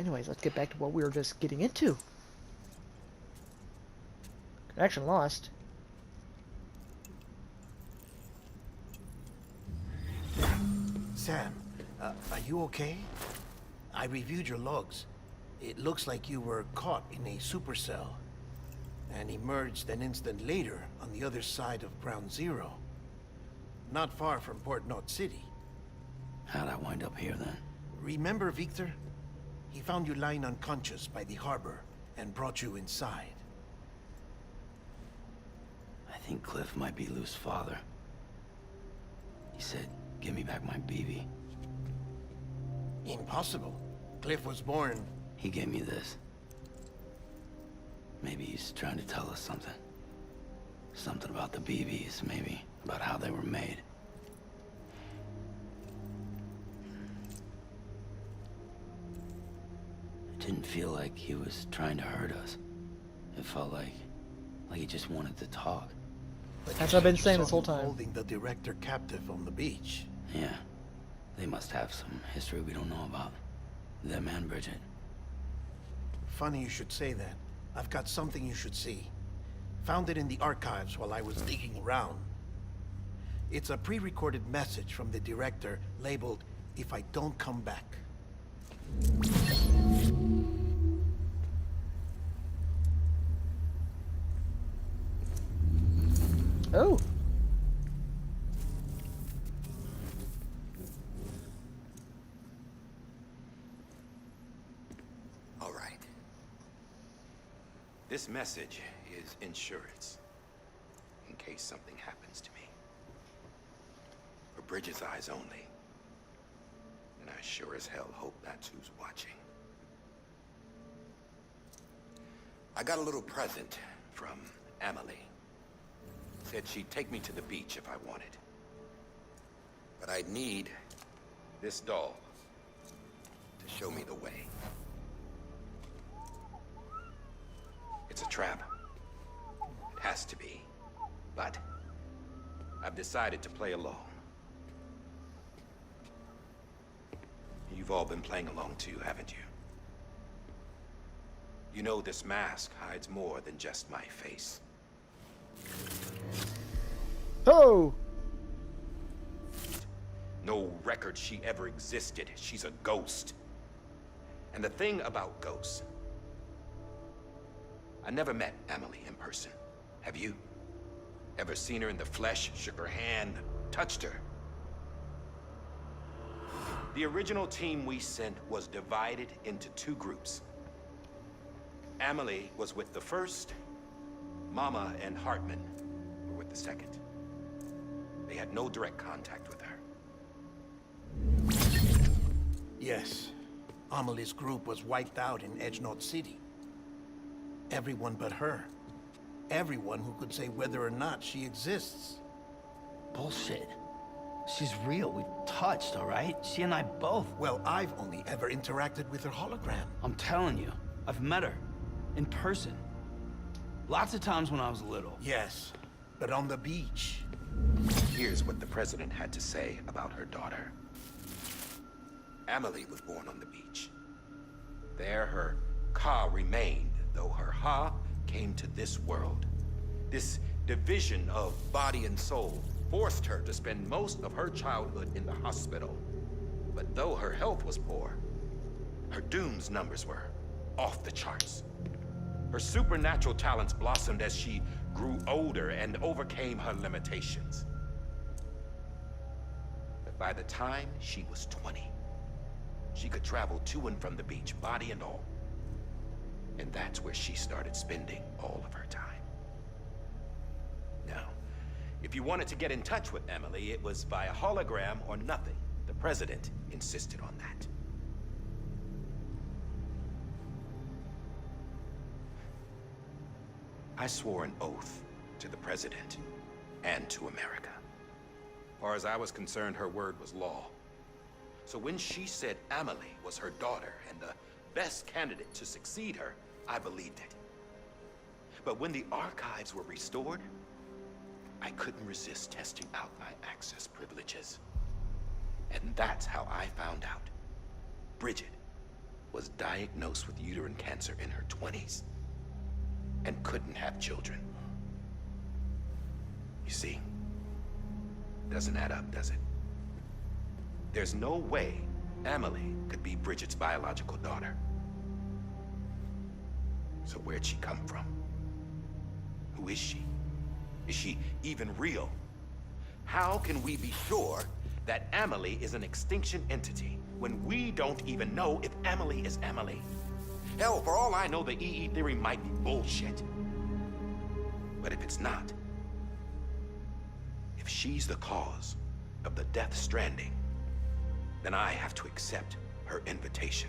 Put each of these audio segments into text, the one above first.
Anyways, let's get back to what we were just getting into. Connection lost. Sam, are you okay? I reviewed your logs. It looks like you were caught in a supercell and emerged an instant later on the other side of Ground Zero. Not far from Port Knot City. How'd I wind up here then? Remember Victor? He found you lying unconscious by the harbor and brought you inside. I think Cliff might be Lou's father. He said, give me back my BB. Impossible. Cliff was born... He gave me this. Maybe he's trying to tell us something. Something about the BBs, maybe. About how they were made. It didn't feel like he was trying to hurt us. It felt like he just wanted to talk. That's what I've been saying this whole time. Holding the director captive on the beach. Yeah. They must have some history we don't know about. Them and Bridget. Funny you should say that. I've got something you should see. Found it in the archives while I was digging around. It's a pre-recorded message from the director labeled, "If I don't come back." Oh. All right. This message is insurance, in case something happens to me. For Bridget's eyes only. And I sure as hell hope that's who's watching. I got a little present from Emily. Said she'd take me to the beach if I wanted. But I'd need this doll to show me the way. It's a trap. It has to be. But I've decided to play along. You've all been playing along too, haven't you? You know this mask hides more than just my face. Oh! No record she ever existed. She's a ghost. And the thing about ghosts, I never met Emily in person. Have you? Ever seen her in the flesh, shook her hand, touched her? The original team we sent was divided into two groups. Emily was with the first. Mama and Hartman were with the second. They had no direct contact with her. Yes. Amelie's group was wiped out in Edge Knot City. Everyone but her. Everyone who could say whether or not she exists. Bullshit. She's real. We've touched, all right? She and I both. Well, I've only ever interacted with her hologram. I'm telling you, I've met her. In person. Lots of times when I was little. Yes, but on the beach. Here's what the president had to say about her daughter. Emily was born on the beach. There her Ka remained, though her Ha came to this world. This division of body and soul forced her to spend most of her childhood in the hospital. But though her health was poor, her Doom's numbers were off the charts. Her supernatural talents blossomed as she grew older and overcame her limitations. But by the time she was 20, she could travel to and from the beach, body and all. And that's where she started spending all of her time. Now, if you wanted to get in touch with Emily, it was via hologram or nothing. The president insisted on that. I swore an oath to the president and to America. As far as I was concerned, her word was law. So when she said Emily was her daughter and the best candidate to succeed her, I believed it. But when the archives were restored, I couldn't resist testing out my access privileges. And that's how I found out Bridget was was diagnosed with uterine cancer in her 20s and couldn't have children. You see, doesn't add up, does it? There's no way Amelie could be Bridget's biological daughter. So where'd she come from? Who is she? Is she even real? How can we be sure that Amelie is an extinction entity when we don't even know if Amelie is Amelie? Hell, for all I know, the EE theory might be bullshit. But if it's not, if she's the cause of the death stranding, then I have to accept her invitation.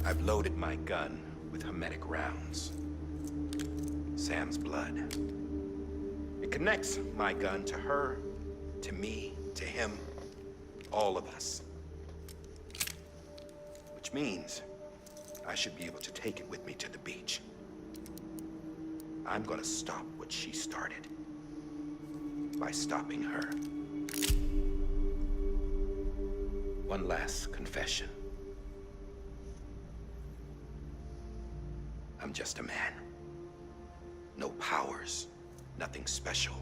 I've loaded my gun with hermetic rounds. Sam's blood. It connects my gun to her, to me, to him, all of us. Which means I should be able to take it with me to the beach. I'm gonna stop what she started by stopping her. One last confession. I'm just a man. No powers, nothing special.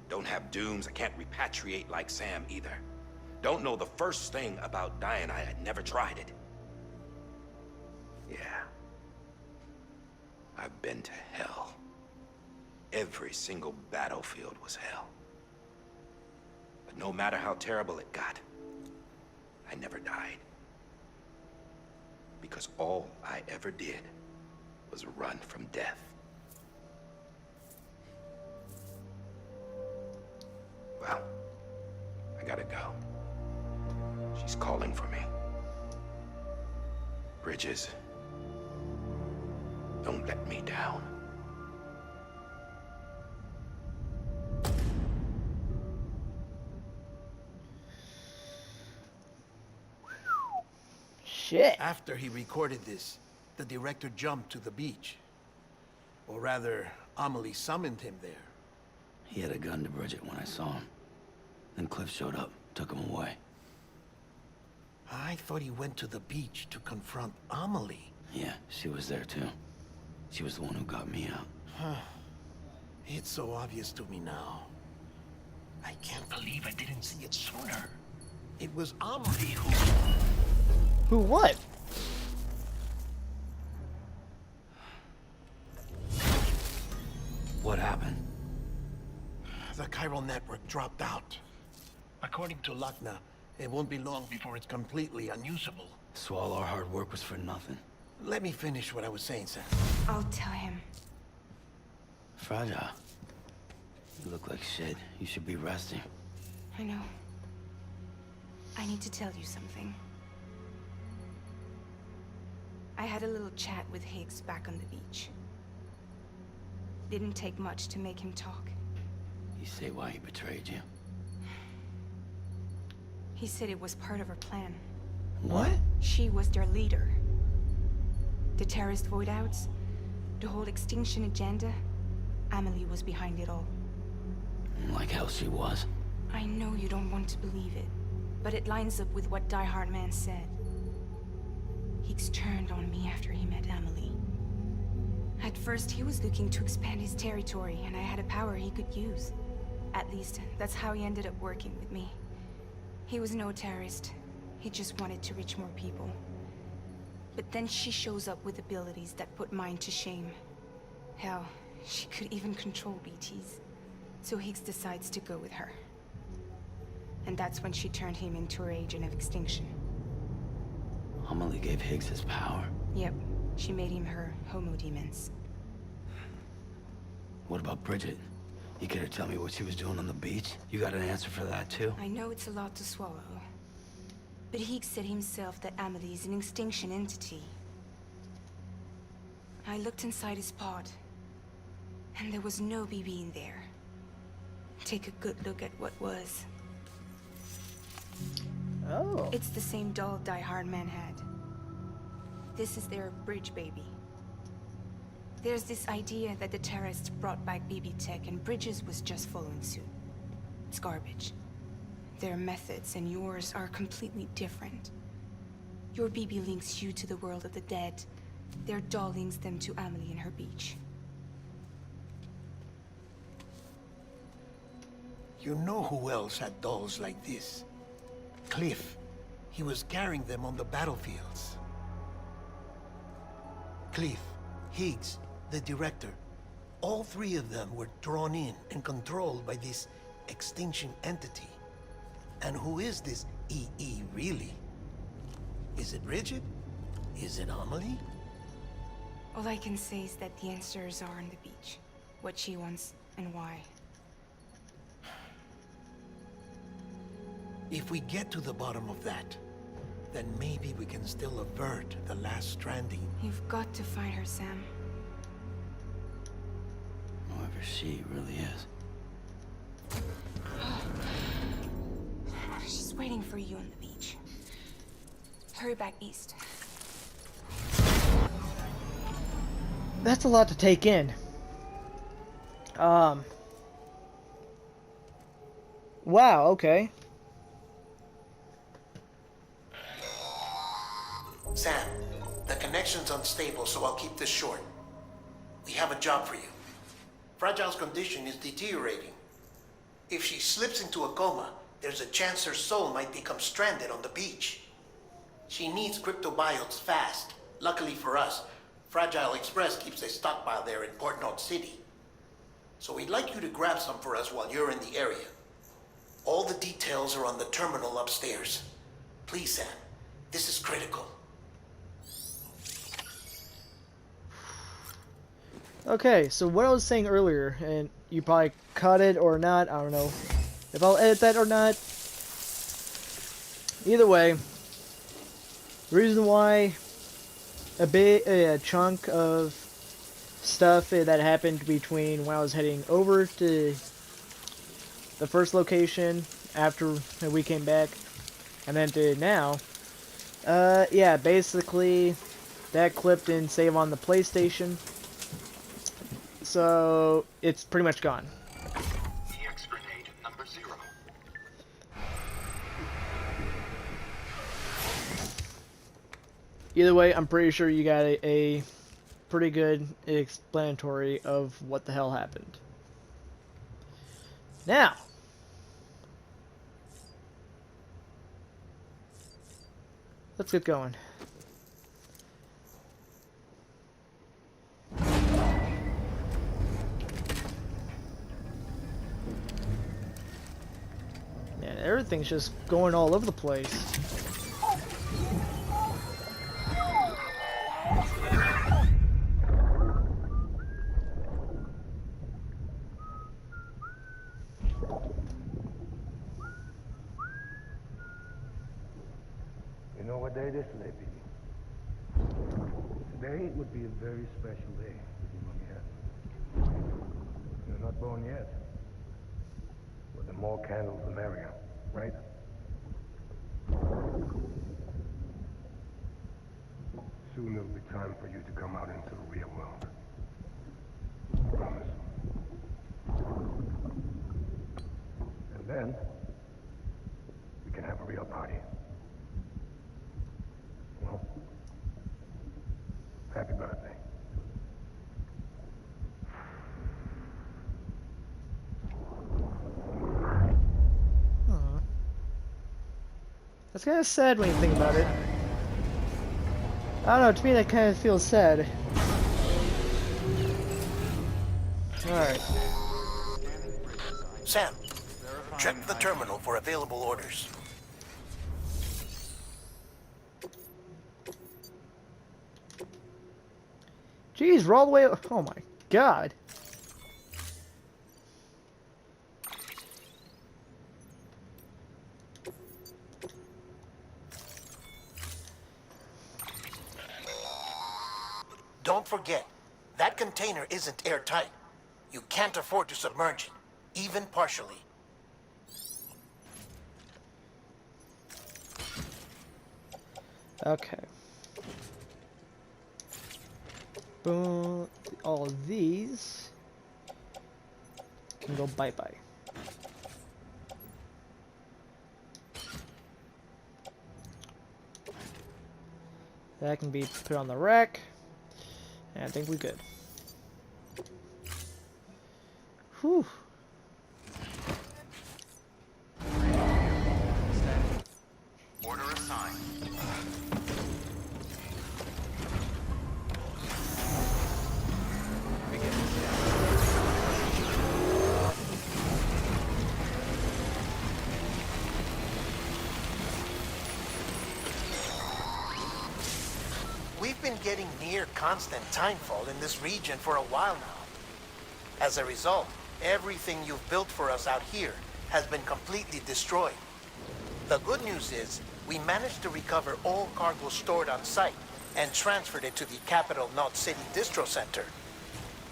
Don't have dooms, I can't repatriate like Sam either. Don't know the first thing about dying, I had never tried it. Yeah. I've been to hell. Every single battlefield was hell. But no matter how terrible it got, I never died. Because all I ever did was run from death. Well, I gotta go. She's calling for me. Bridges, don't let me down. Shit. After he recorded this, the director jumped to the beach. Or rather, Amelie summoned him there. He had a gun to Bridget when I saw him. Then Cliff showed up, took him away. I thought he went to the beach to confront Amelie. Yeah, she was there too. She was the one who got me out. It's so obvious to me now. I can't believe I didn't see it sooner. It was Amelie Who what? What happened? The chiral network dropped out. According to Lachna, it won't be long before it's completely unusable. So all our hard work was for nothing. Let me finish what I was saying, Sam. I'll tell him. Fragile. You look like shit. You should be resting. I know. I need to tell you something. I had a little chat with Higgs back on the beach. Didn't take much to make him talk. You say why he betrayed you? He said it was part of her plan. What? She was their leader. The terrorist void outs, the whole extinction agenda, Amelie was behind it all. Like hell she was. I know you don't want to believe it, but it lines up with what Die Hard Man said. Higgs turned on me after he met Amelie. At first, he was looking to expand his territory, and I had a power he could use. At least, that's how he ended up working with me. He was no terrorist. He just wanted to reach more people. But then she shows up with abilities that put mine to shame. Hell, she could even control BTs. So Higgs decides to go with her. And that's when she turned him into her agent of extinction. Amelie gave Higgs his power. Yep, she made him her homo demons. What about Bridget? You care to tell me what she was doing on the beach? You got an answer for that too? I know it's a lot to swallow. But Higgs said himself that Amelie is an extinction entity. I looked inside his pod, and there was no BB in there. Take a good look at what was. Oh. It's the same doll Die Hard Man had. This is their bridge baby. There's this idea that the terrorists brought back BB tech and Bridges was just following suit. It's garbage. their methods and yours are completely different. Your BB links you to the world of the dead. Their doll links them to Amelie and her beach. You know who else had dolls like this? Cliff. He was carrying them on the battlefields. Cliff, Higgs, the director. All three of them were drawn in and controlled by this extinction entity. And who is this EE really? Is it Bridget? Is it Amelie? All I can say is that the answers are on the beach. What she wants and why. If we get to the bottom of that, then maybe we can still avert the last stranding. You've got to find her, Sam. Whoever she really is. She's waiting for you on the beach. Hurry back east. That's a lot to take in. Wow, okay. Sam, the connection's unstable, so I'll keep this short. We have a job for you. Fragile's condition is deteriorating. If she slips into a coma, there's a chance her soul might become stranded on the beach. She needs cryptobiotes fast. Luckily for us, Fragile Express keeps a stockpile there in Port North City. So we'd like you to grab some for us while you're in the area. All the details are on the terminal upstairs. Please, Sam, this is critical. Okay, so what I was saying earlier, and you probably cut it or not, I don't know if I'll edit that or not. Either way, the reason why a chunk of stuff that happened between when I was heading over to the first location after we came back and then to now, yeah, basically that clip didn't save on the PlayStation. So it's pretty much gone. EX grenade number 0. Either way, I'm pretty sure you got a pretty good explanatory of what the hell happened. Now, let's get going. Man, everything's just going all over the place. You know what day it is today, baby? Today would be a very special day if you know me yet. You're not born yet. But the more candles, the merrier, right? Soon it'll be time for you to come out into the real world. I promise. And then, we can have a real party. Well, happy birthday. That's kind of sad when you think about it. I don't know, to me that kind of feels sad. Alright. Sam, check the terminal for available orders. Jeez, we're all the way... Oh my god. Don't forget, that container isn't airtight. You can't afford to submerge it, even partially. Okay. Boom. All of these can go bye-bye. That can be put on the rack. And I think we're good. Whew. Order assigned. We've been getting near constant timefall in this region for a while now. As a result, everything you've built for us out here has been completely destroyed. The good news is, we managed to recover all cargo stored on site and transferred it to the Capital Knot City Distro Center.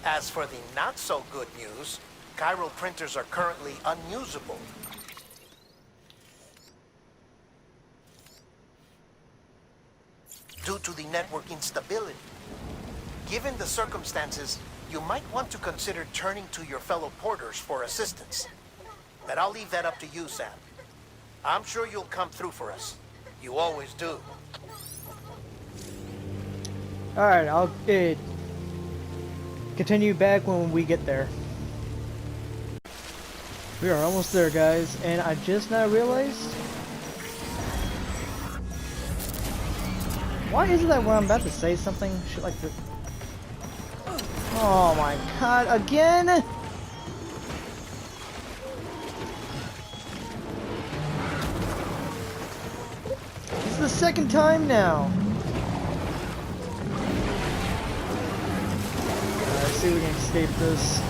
As for the not-so-good news, chiral printers are currently unusable. Due to the network instability. Given the circumstances, you might want to consider turning to your fellow porters for assistance. But I'll leave that up to you, Sam. I'm sure you'll come through for us. You always do. Alright, I'll continue back when we get there. We are almost there, guys, and I just now realized... Why is it that when I'm about to say something, shit like this... Oh my god, again?! This is the second time now! Let's see if we can escape this.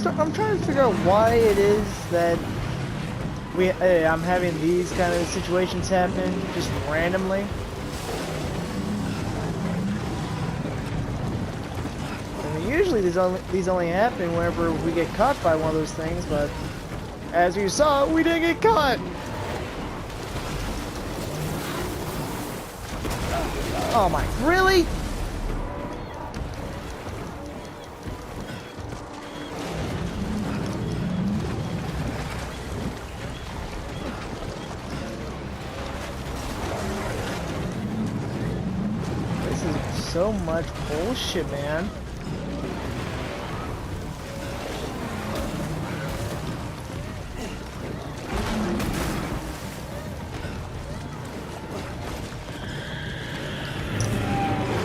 I'm trying to figure out why it is that I'm having these kind of situations happen just randomly. I mean, usually these only happen whenever we get caught by one of those things, but as you saw, we didn't get caught. Oh my, really? So much bullshit, man.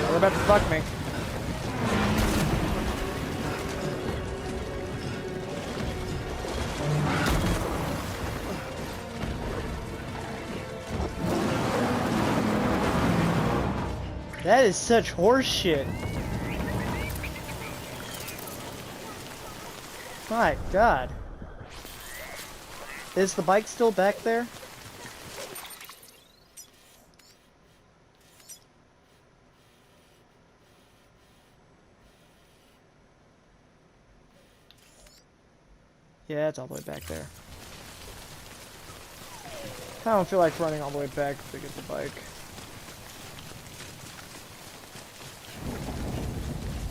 They're about to fuck me. That is such horse shit. My god. Is the bike still back there? Yeah, it's all the way back there. I don't feel like running all the way back to get the bike.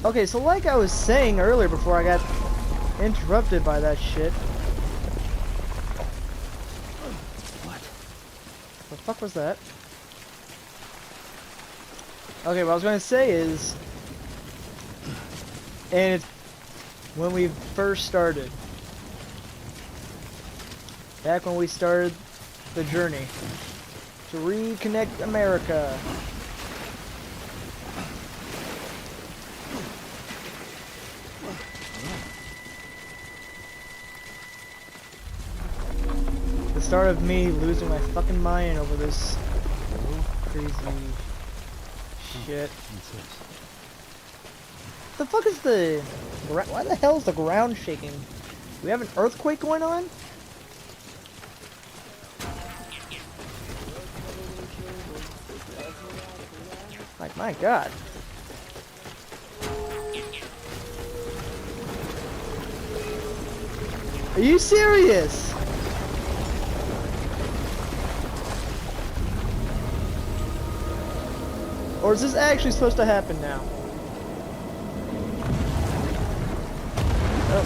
Okay, so like I was saying earlier before I got interrupted by that shit. What? The fuck was that? Okay, what I was going to say is... And it's when we first started. Back when we started the journey to reconnect America. Start of me losing my fucking mind over this crazy shit. The fuck is the... Why the hell is the ground shaking? Do we have an earthquake going on? Like, my god. Are you serious? Or is this actually supposed to happen now? Oh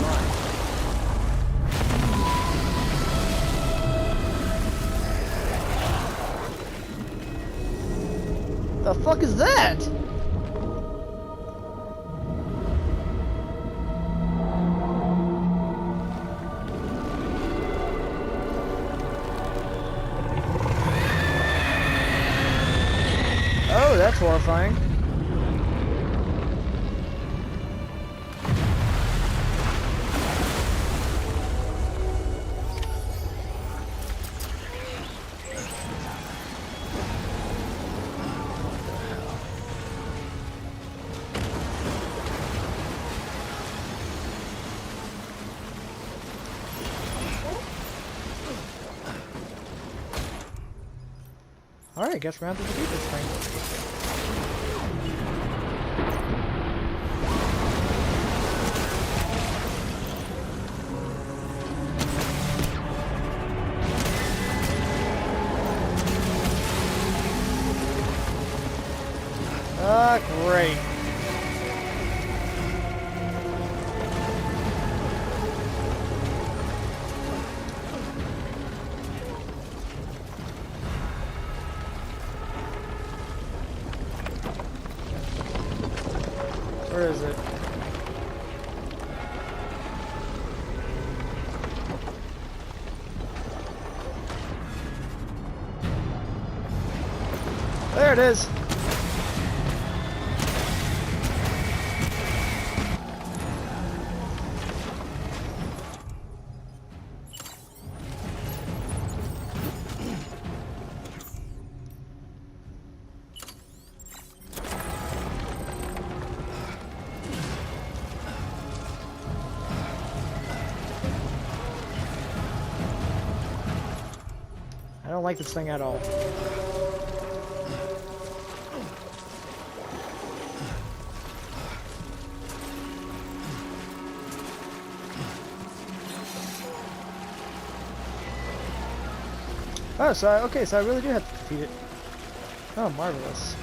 my. The fuck is that? Oh, that's horrifying. Alright, guess we're on to defeat this thing. Ah, great. Where is it? There it is. I don't like this thing at all. Oh, okay, so I really do have to defeat it. Oh, marvelous.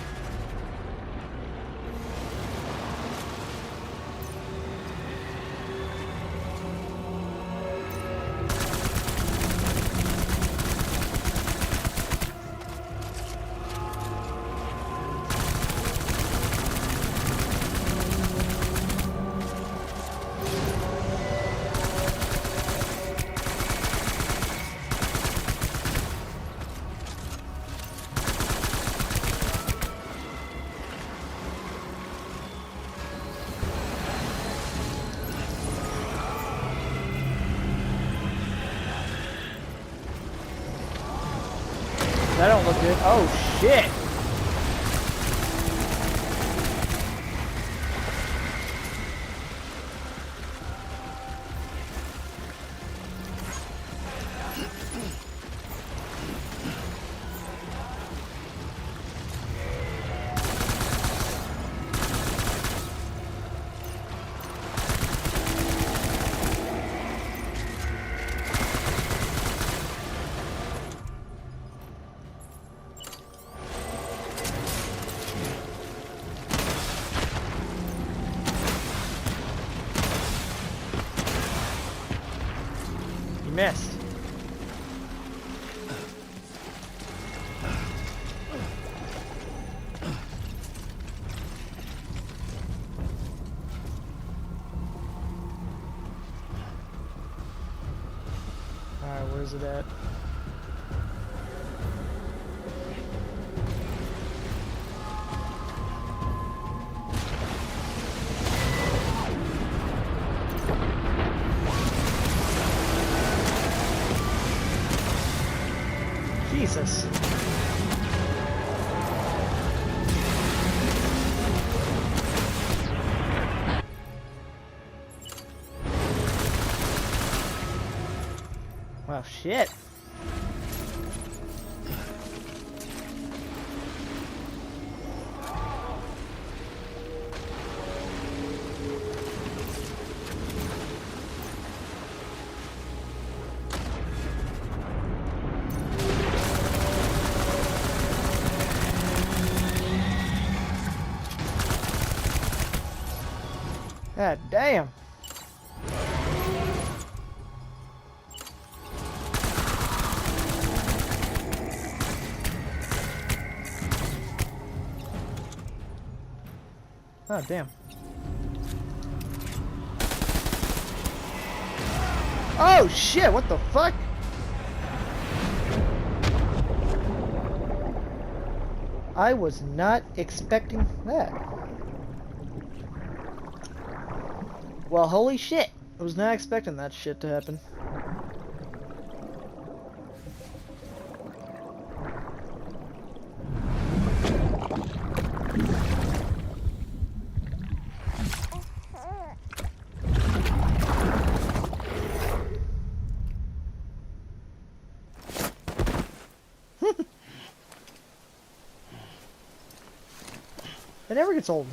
That don't look good. Oh, shit! Missed. Alright, where's it at? Jesus. Well, shit. God damn. Oh, damn. Oh, shit, what the fuck? I was not expecting that. Well, holy shit. I was not expecting that shit to happen. It never gets old.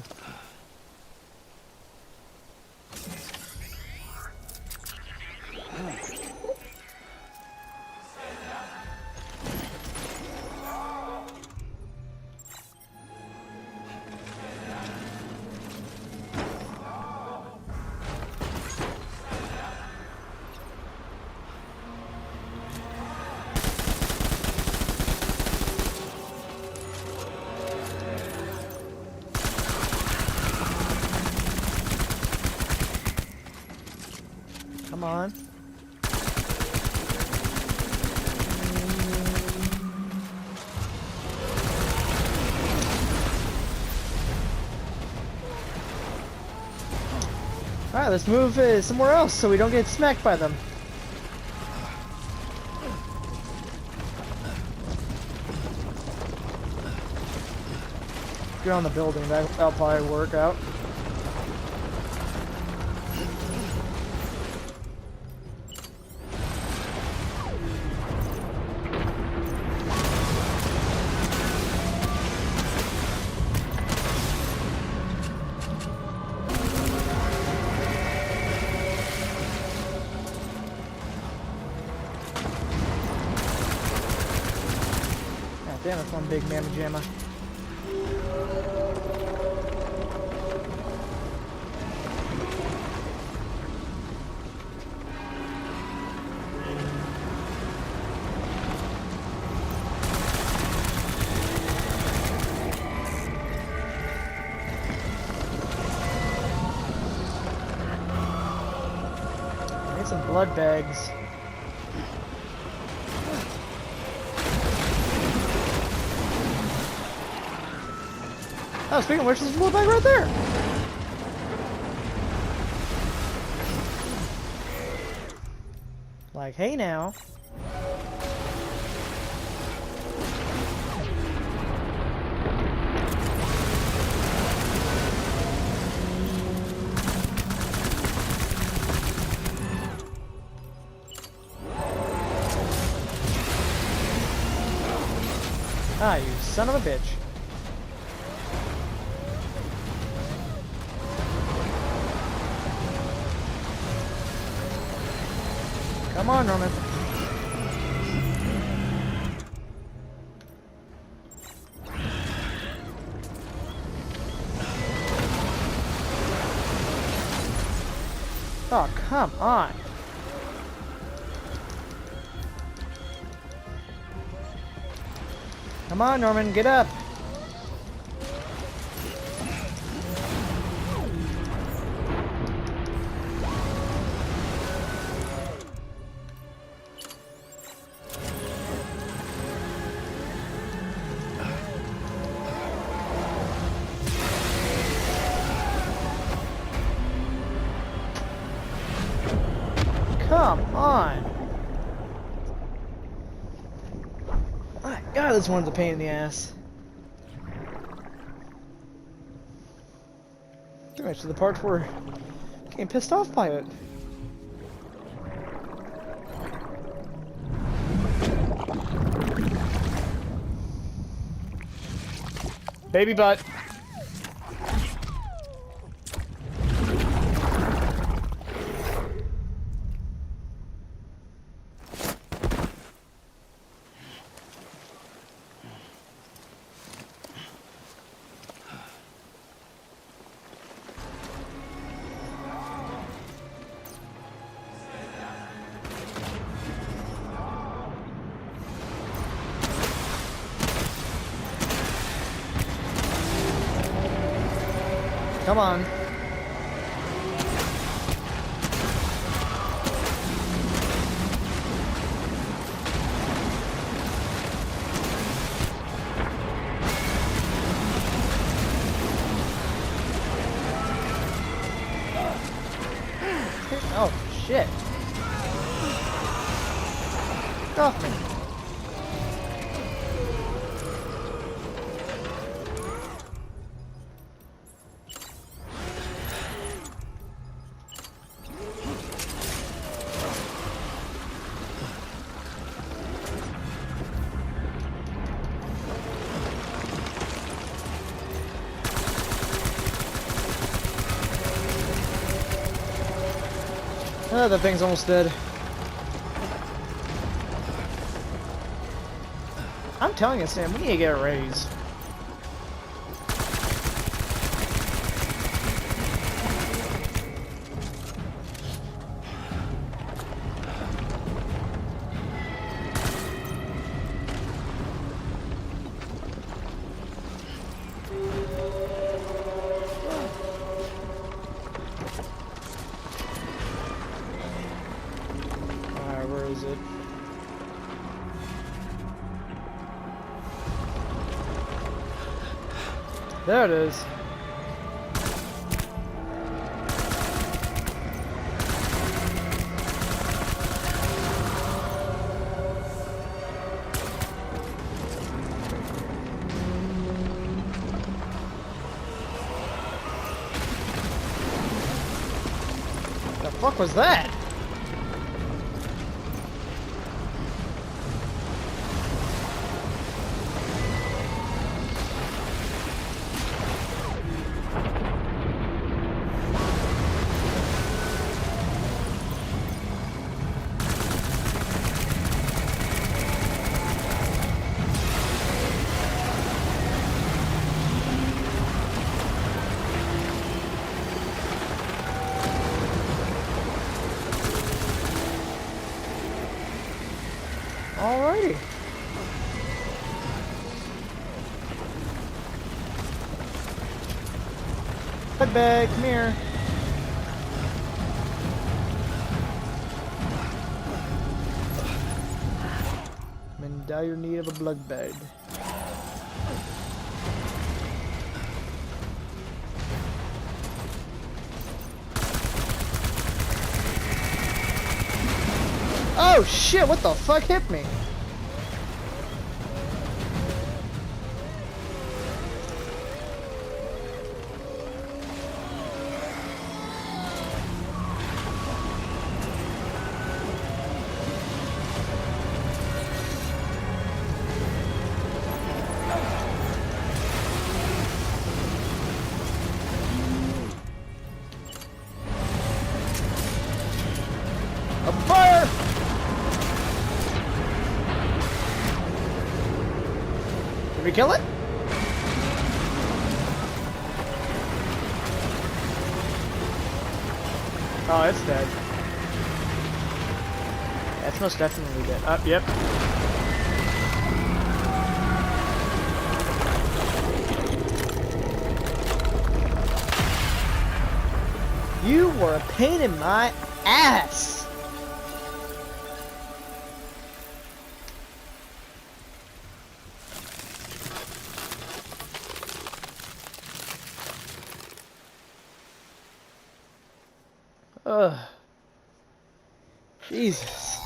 Come on. Alright, let's move somewhere else so we don't get smacked by them. Get on the building, that'll probably work out. Damn, that's one big mamma jamma. Need some blood bags. Oh, speaking of which, there's a blood bag right there. Like, hey now. Ah, you son of a bitch. Come on, Norman. Oh, come on. Come on, Norman, get up. Come on. My God, this one's a pain in the ass. Pretty much to the part where I'm getting pissed off by it. Baby butt. Come on. Oh, shit. Get off me. Oh, that thing's almost dead. I'm telling you, Sam, we need to get a raise. Alright, where is it? There it is. The fuck was that? Alrighty. Blood bag, come here. I'm in dire need of a blood bag. Oh shit, what the fuck hit me? A fire! Did we kill it? Oh, it's dead. Yeah, it's most definitely dead. Yep. You were a pain in my ass! Ugh. Jesus.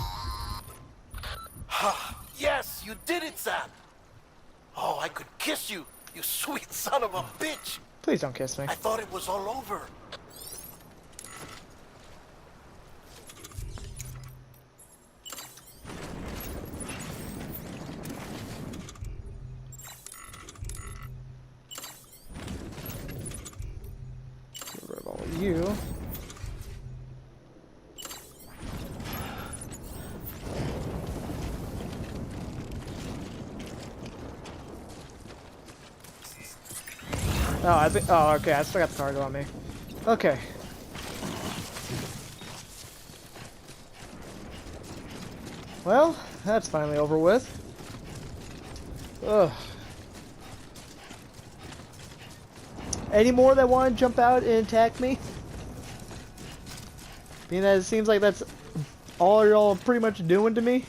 Ha! Yes, you did it, Sam! Oh, I could kiss you, you sweet son of a bitch! Please don't kiss me. I thought it was all over. Get rid of all of you. Oh, I think. Oh, okay. I still got the cargo on me. Okay. Well, that's finally over with. Ugh. Any more that want to jump out and attack me? Being that it seems like that's all y'all pretty much doing to me.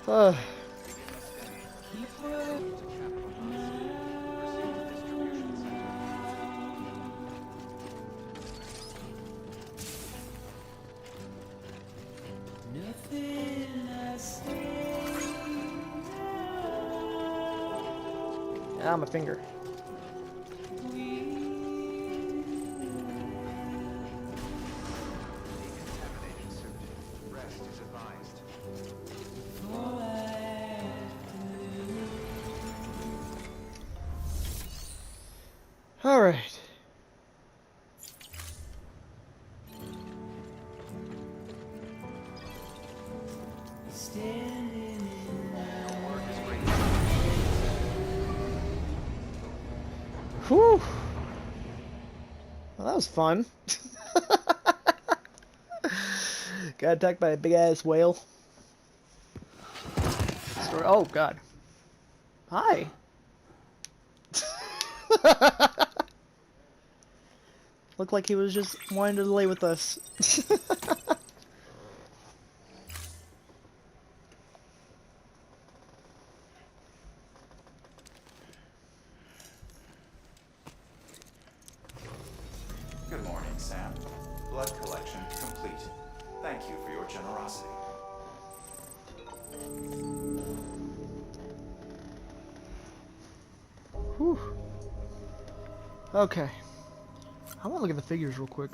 Ugh. Ah, my finger. Rest is advised. All right. Whew. Well, that was fun. Got attacked by a big ass whale. Oh god. Hi. Looked like he was just wanting to lay with us. Good morning, Sam. Blood collection complete. Thank you for your generosity. Whew. Okay. I want to look at the figures real quick.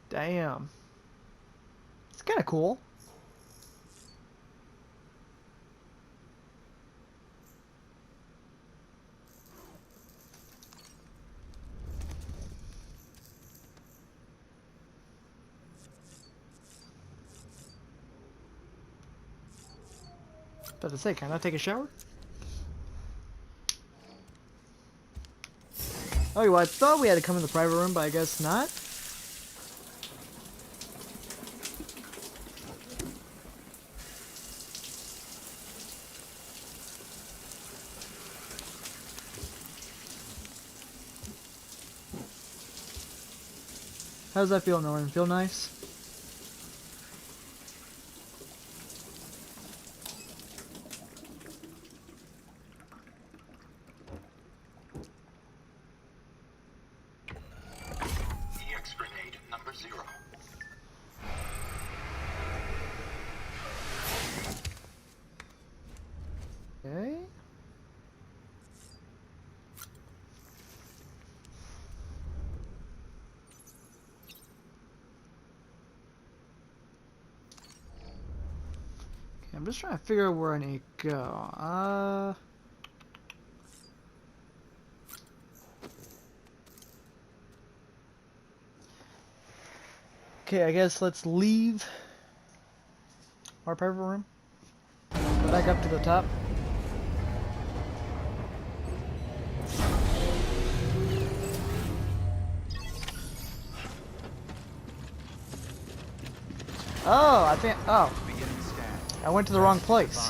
Damn. It's kind of cool. About to say, can I take a shower? Oh, well, I thought we had to come in the private room, but I guess not. How does that feel, Norman? Feel nice? EX grenade number 0. Okay. I'm just trying to figure out where I need to go. Okay, I guess let's leave our private room. Go back up to the top. Oh, I think. Oh. I went to the wrong place.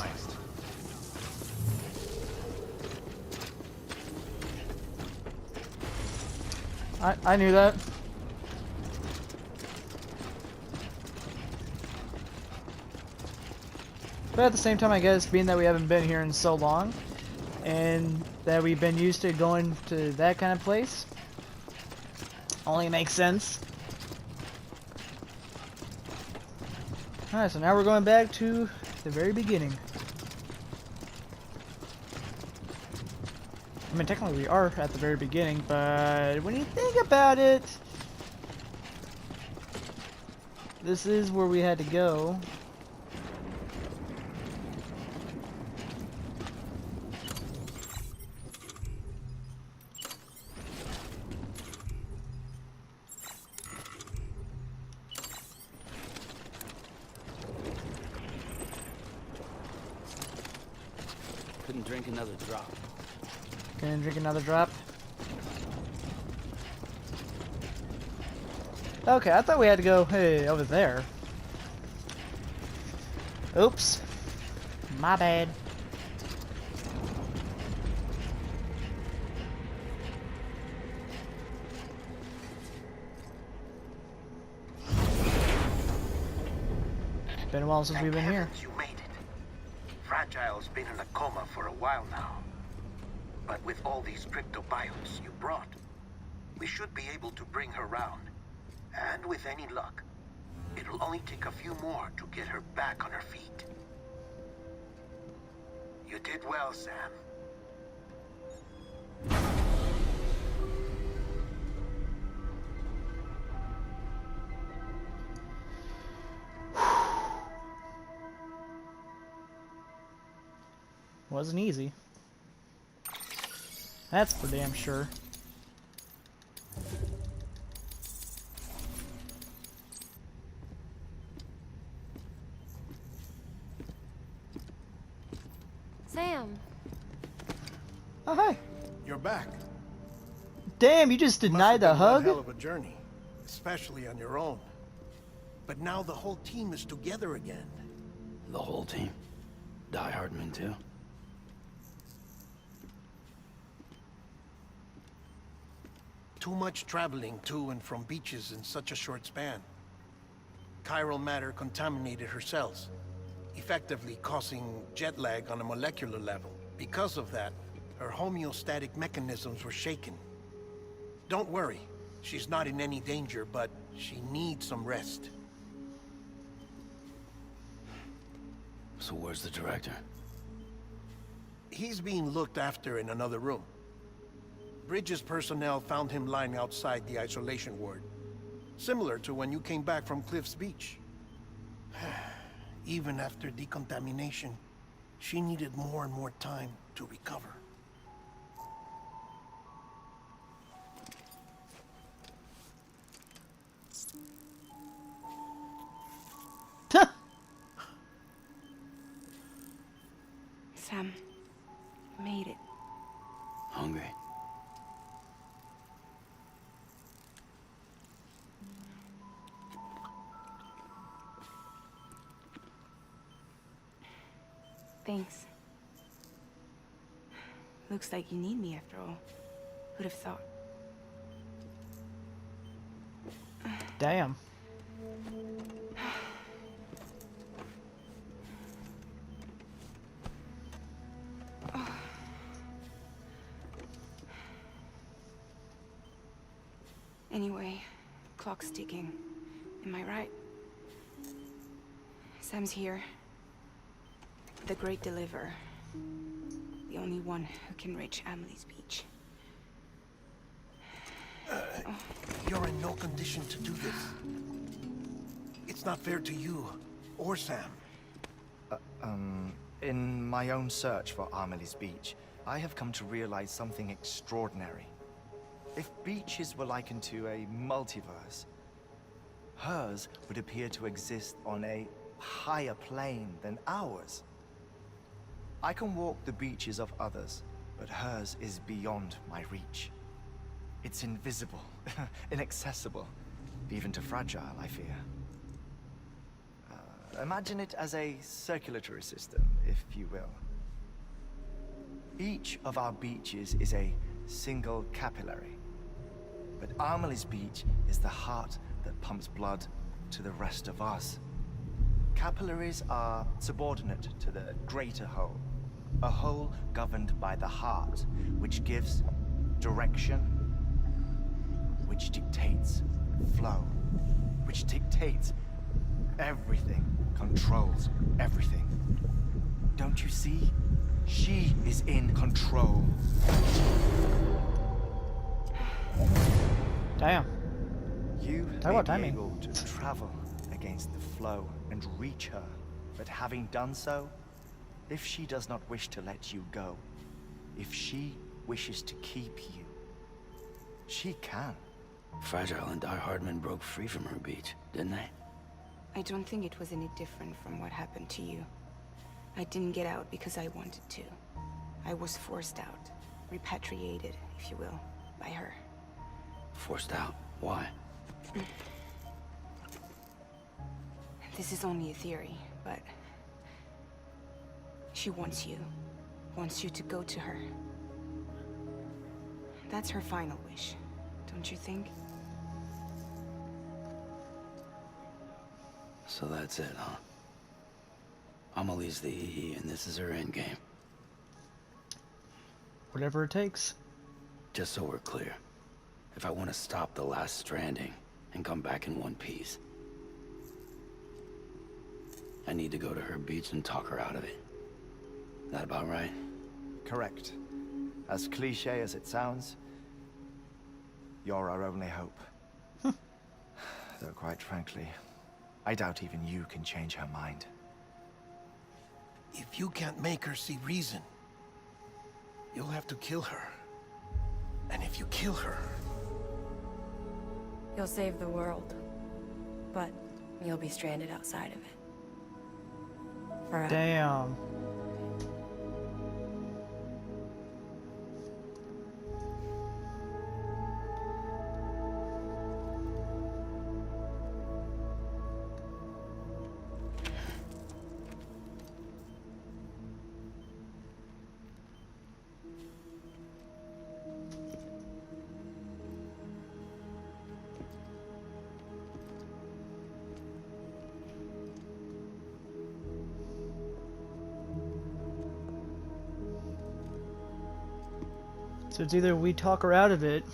I knew that. But at the same time, I guess, being that we haven't been here in so long, and that we've been used to going to that kind of place, only makes sense. Alright, so now we're going back to the very beginning. I mean, technically we are at the very beginning, but when you think about it, this is where we had to go. Couldn't drink another drop. Gonna drink another drop. Okay, I thought we had to go, hey, over there. Oops. My bad. Been a while since we've been here. You made it. Fragile's been in a coma for a while now. But with all these cryptobiotes you brought, we should be able to bring her round. And with any luck, it'll only take a few more to get her back on her feet. You did well, Sam. Wasn't easy. That's for damn sure. Sam. Oh, hi. You're back. Damn, you just denied the hug? Hell of a journey, especially on your own. But now the whole team is together again. The whole team? Die Hardman too? Too much traveling to and from beaches in such a short span. Chiral matter contaminated her cells, effectively causing jet lag on a molecular level. Because of that, her homeostatic mechanisms were shaken. Don't worry, she's not in any danger, but she needs some rest. So where's the director? He's being looked after in another room. Bridges personnel found him lying outside the isolation ward. Similar to when you came back from Cliff's Beach. Even after decontamination, she needed more and more time to recover. Sam, you made it. Hungry? Thanks. Looks like you need me after all. Who'd have thought? Damn. Anyway, clock's ticking. Am I right? Sam's here. The Great Deliverer. The only one who can reach Amelie's Beach. You're in no condition to do this. It's not fair to you, or Sam. In my own search for Amelie's Beach, I have come to realize something extraordinary. If beaches were likened to a multiverse, hers would appear to exist on a higher plane than ours. I can walk the beaches of others, but hers is beyond my reach. It's invisible, inaccessible, even to Fragile, I fear. Imagine it as a circulatory system, if you will. Each of our beaches is a single capillary. But Amelie's Beach is the heart that pumps blood to the rest of us. Capillaries are subordinate to the greater whole. A whole governed by the heart, which gives direction, which dictates flow, which dictates everything, controls everything. Don't you see? She is in control. Damn. You Talk may about be timing. able to travel against the flow and reach her, but having done so, if she does not wish to let you go, if she wishes to keep you, she can. Fragile and Die Hardman broke free from her beach, didn't they? I don't think it was any different from what happened to you. I didn't get out because I wanted to. I was forced out, repatriated, if you will, by her. Forced out. Why? This is only a theory, but she wants you. Wants you to go to her. That's her final wish, don't you think? So that's it, huh? Amelie's the EE, and this is her endgame. Whatever it takes. Just so we're clear, if I want to stop the last Stranding and come back in one piece, I need to go to her beach and talk her out of it. That about right? Correct. As cliche as it sounds, you're our only hope. Though quite frankly, I doubt even you can change her mind. If you can't make her see reason, you'll have to kill her. And if you kill her... You'll save the world, but you'll be stranded outside of it. Forever. Damn. So it's either we talk her out of it,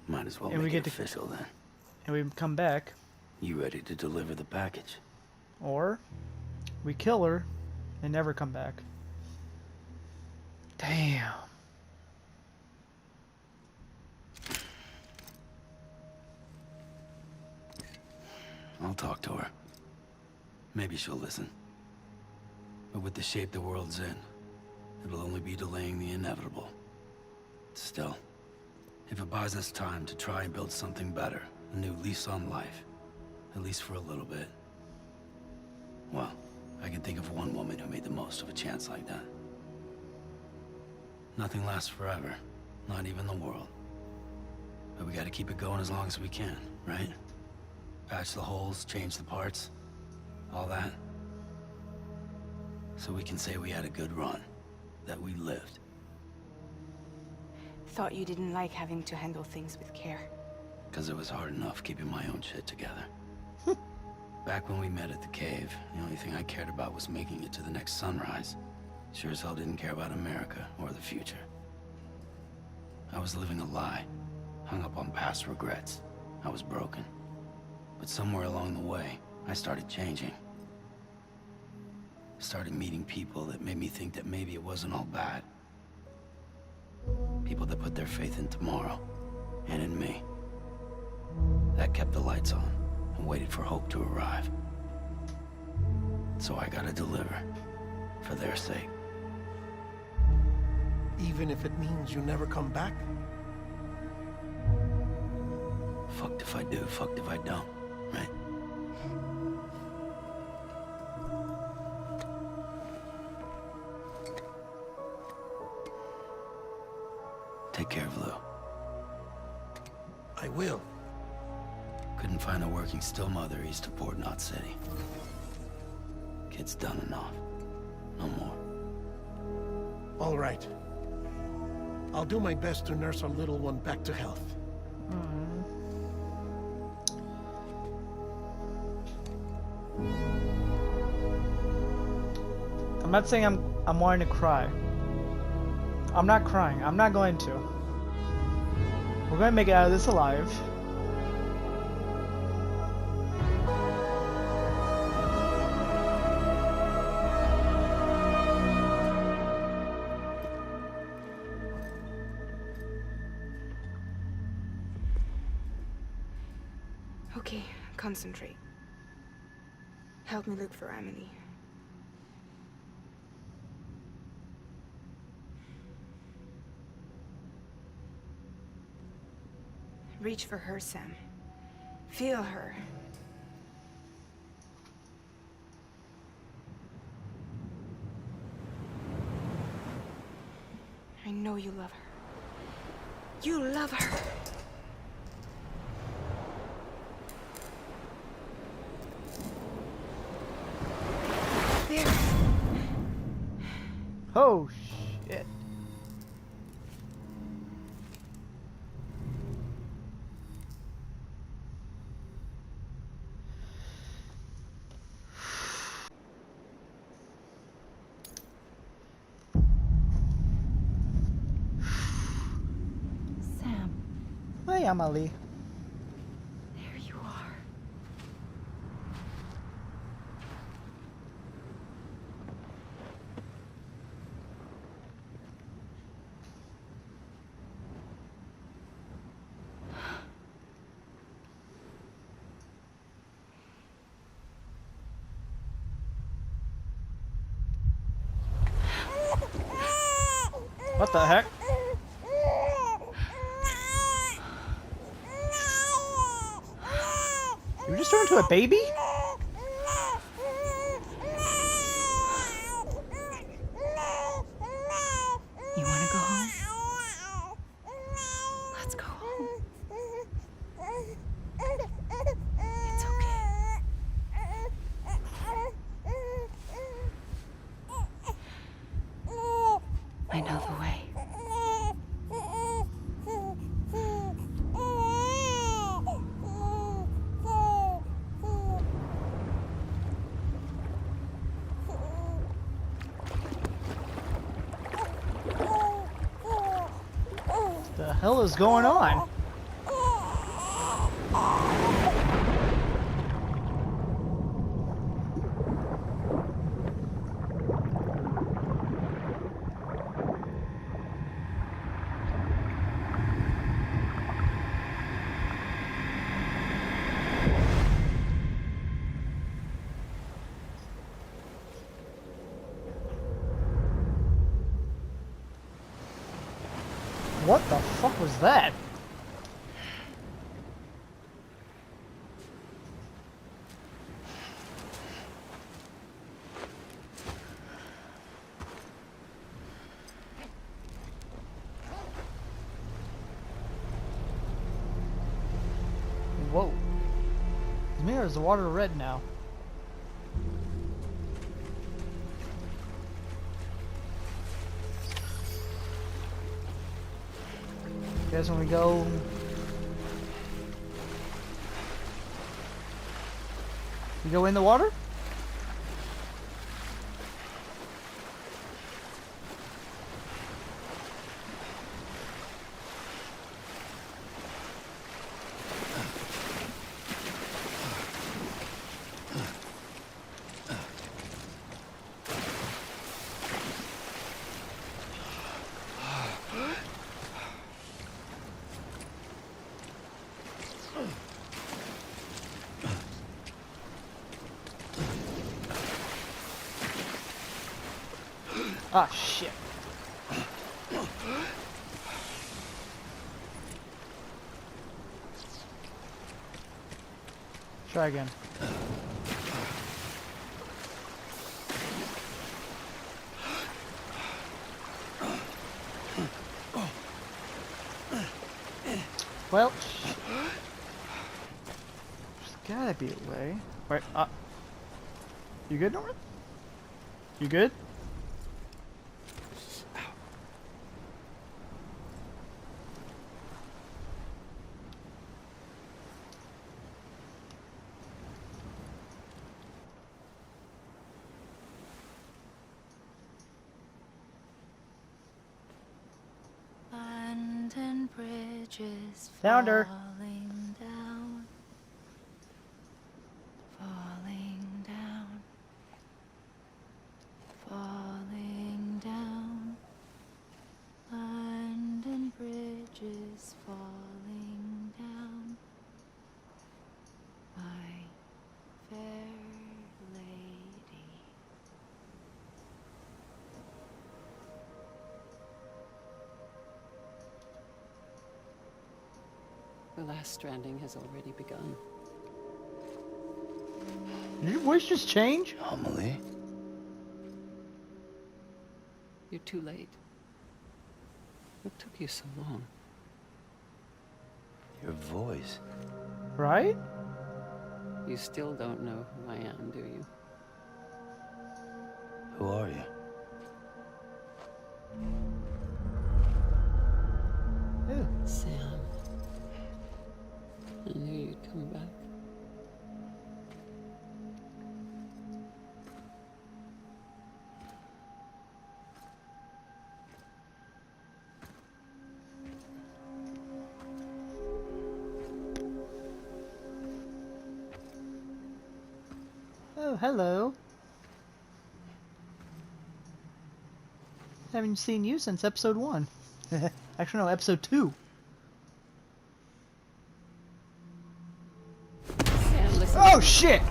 Might as well And we make get it to- official then. and we come back, You ready to deliver the package? or we kill her and never come back. Damn. I'll talk to her. Maybe she'll listen. But with the shape the world's in, it'll only be delaying the inevitable. Still, if it buys us time to try and build something better, a new lease on life, at least for a little bit, well, I can think of one woman who made the most of a chance like that. Nothing lasts forever, not even the world. But we gotta keep it going as long as we can, right? Patch the holes, change the parts, all that. So we can say we had a good run, that we lived. Thought you didn't like having to handle things with care. Because it was hard enough keeping my own shit together. Back when we met at the cave, the only thing I cared about was making it to the next sunrise. Sure as hell didn't care about America or the future. I was living a lie, hung up on past regrets. I was broken. But somewhere along the way, I started changing. Started meeting people that made me think that maybe it wasn't all bad. People that put their faith in tomorrow, and in me. That kept the lights on, and waited for hope to arrive. So I gotta deliver, for their sake. Even if it means you never come back? Fucked if I do, fucked if I don't, right? Take care of Lou. I will. Couldn't find a working still mother east of Port Knot City. Kid's done enough. No more. All right. I'll do my best to nurse our little one back to health. I'm not saying I'm wanting to cry. I'm not crying. I'm not going to. We're going to make it out of this alive. Okay, concentrate. Help me look for Emily. Reach for her, Sam. Feel her. I know you love her. You love her. Oh, shit. Sam, Hi, Amelie. there you are. What the heck? You just turned into a baby? You want to go home? Let's go home. It's okay. I know the way. The hell is going on? What the fuck was that? Whoa. The mirror is the water red now. Guess when we go... We go in the water? Ah, shit. Try again. Well, there's gotta be a way. Wait, you good, Norman? You good? London Bridge is Found her. falling down, falling down, falling down. London Bridge is falling down, my fair lady. The last stranding has already begun. Did your voice just change? Amelie? You're too late. What took you so long? Your voice. Right? You still don't know who I am, do you? Who are you? Sam. I knew you'd come back. Oh, hello. Haven't seen you since episode 1. Actually, no, episode 2. Sam, listen. Oh, shit!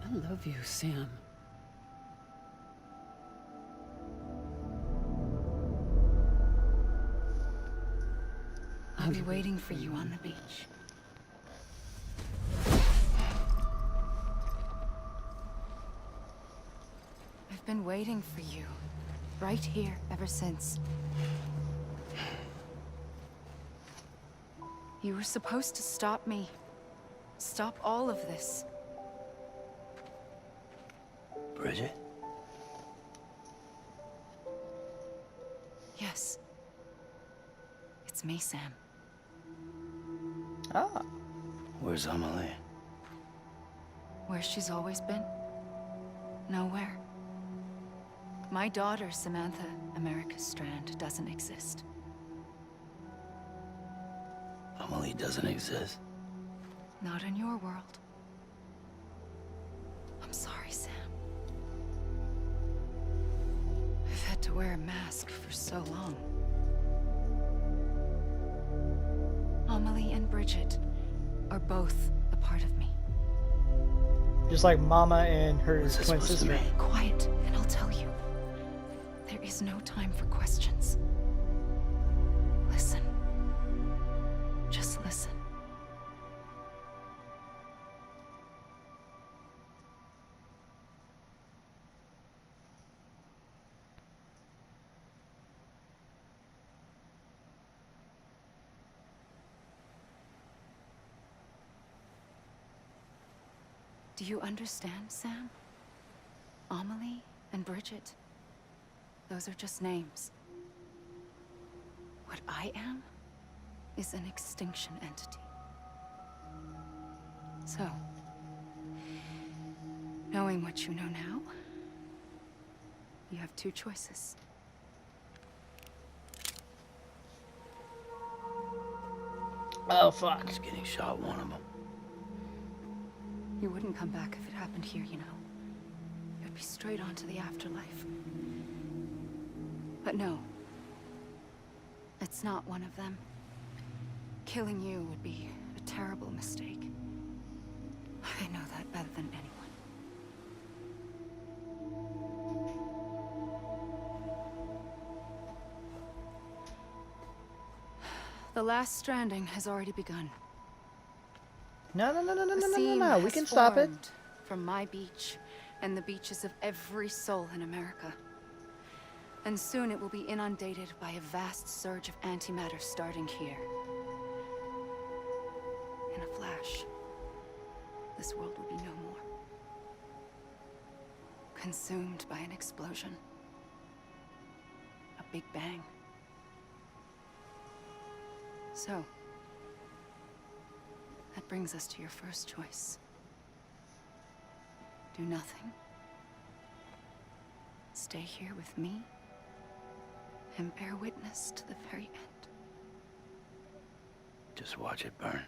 I love you, Sam. I'll be waiting for you on the beach. I've been waiting for you, right here, ever since. You were supposed to stop me. Stop all of this. Bridget? Yes. It's me, Sam. Ah. Where's Amelie? Where she's always been? Nowhere. My daughter, Samantha America Strand, doesn't exist. Amelie doesn't exist. Not in your world. I'm sorry, Sam. I've had to wear a mask for so long. Amelie and Bridget are both a part of me. Just like Mama and her What's this twin supposed to sister. mean? Quiet, and I'll tell you. There is no time for questions. Listen. Just listen. Do you understand, Sam? Amelie and Bridget, those are just names. What I am is an extinction entity. So, knowing what you know now, you have two choices. Oh, fuck. He's getting shot, one of them. You wouldn't come back if it happened here, you know. It would be straight on to the afterlife. But no. It's not one of them. Killing you would be a terrible mistake. I know that better than anyone. The last stranding has already begun. No, no, no, no, no, The no, no, scene no. We has can stop it. formed from my beach and the beaches of every soul in America. And soon it will be inundated by a vast surge of antimatter starting here. In a flash, this world will be no more. Consumed by an explosion. A big bang. So, that brings us to your first choice. Do nothing. Stay here with me and bear witness to the very end. Just watch it burn.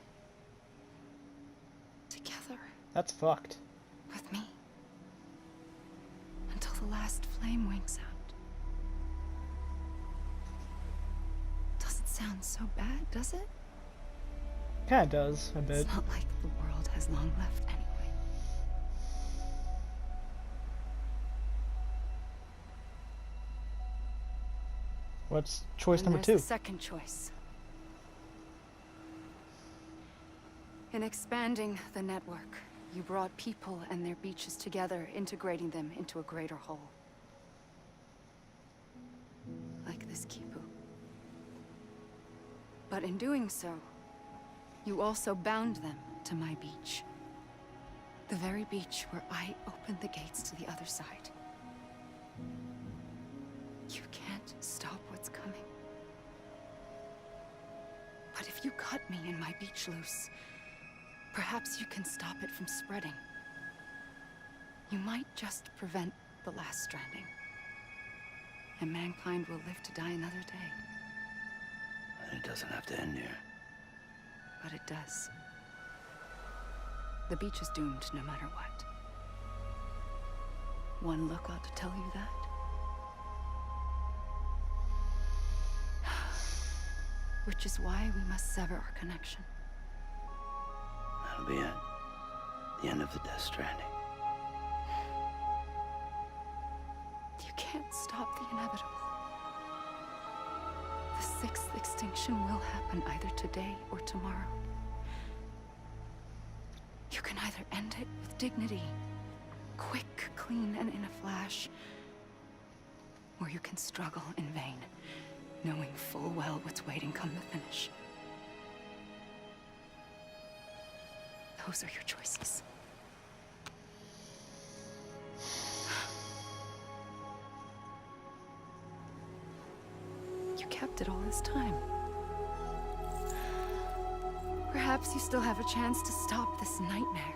Together That's fucked. with me. Until the last flame winks out. Doesn't sound so bad, does it? Kinda does, a bit. It's not like the world has long left anyway. What's choice And number there's 2? the second choice. In expanding the network, you brought people and their beaches together, integrating them into a greater whole. Like this Kipu. But in doing so, you also bound them to my beach. The very beach where I opened the gates to the other side. You can't stop what's coming. But if you cut me and my beach loose, perhaps you can stop it from spreading. You might just prevent the last stranding. And mankind will live to die another day. And it doesn't have to end here. But it does. The beach is doomed no matter what. One look ought to tell you that. Which is why we must sever our connection. That'll be it. The end of the Death Stranding. You can't stop the inevitable. The sixth extinction will happen either today or tomorrow. You can either end it with dignity, quick, clean, and in a flash, or you can struggle in vain, knowing full well what's waiting come the finish. Those are your choices. You kept it all this time. Perhaps you still have a chance to stop this nightmare.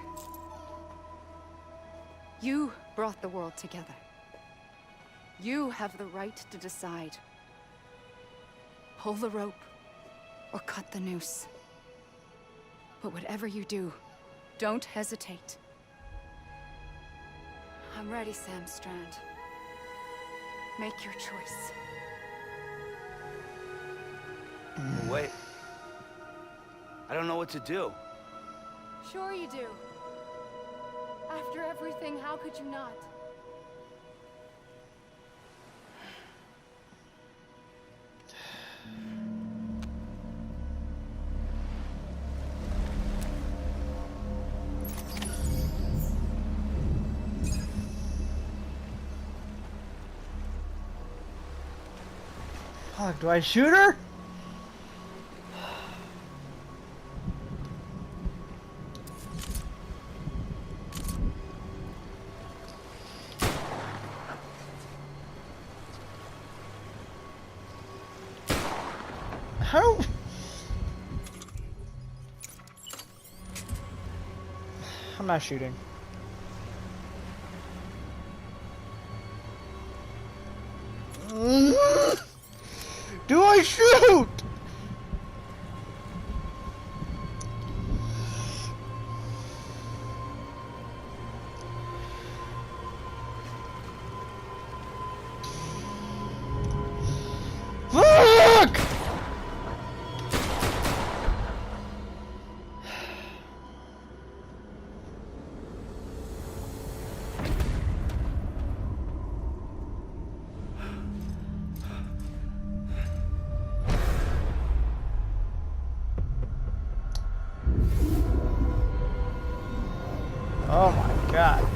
You brought the world together. You have the right to decide. Pull the rope, or cut the noose. But whatever you do, don't hesitate. I'm ready, Sam Strand. Make your choice. Wait. I don't know what to do. Sure you do. After everything, how could you not? Fuck, do I shoot her? How? I'm not shooting. Do I shoot? Fuck! Oh my god.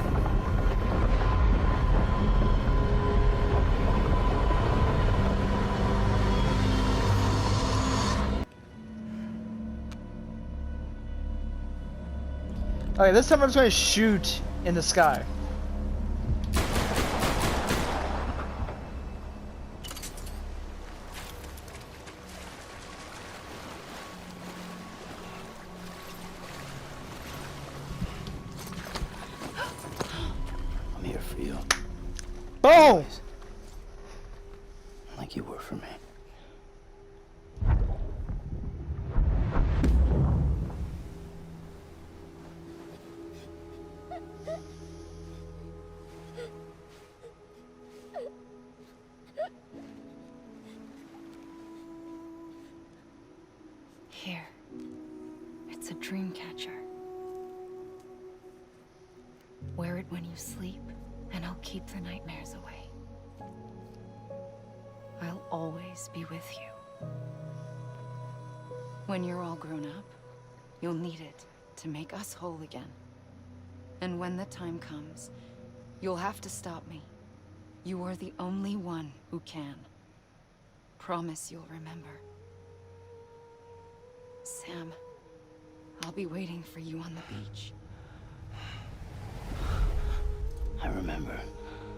Okay, this time I'm just gonna shoot in the sky. I'm here for you. Boom! Like you were for me. Here. It's a dream catcher. Wear it when you sleep, and I'll keep the nightmares away. I'll always be with you. When you're all grown up, you'll need it to make us whole again. And when the time comes, you'll have to stop me. You are the only one who can. Promise you'll remember. Sam, I'll be waiting for you on the beach. I remember.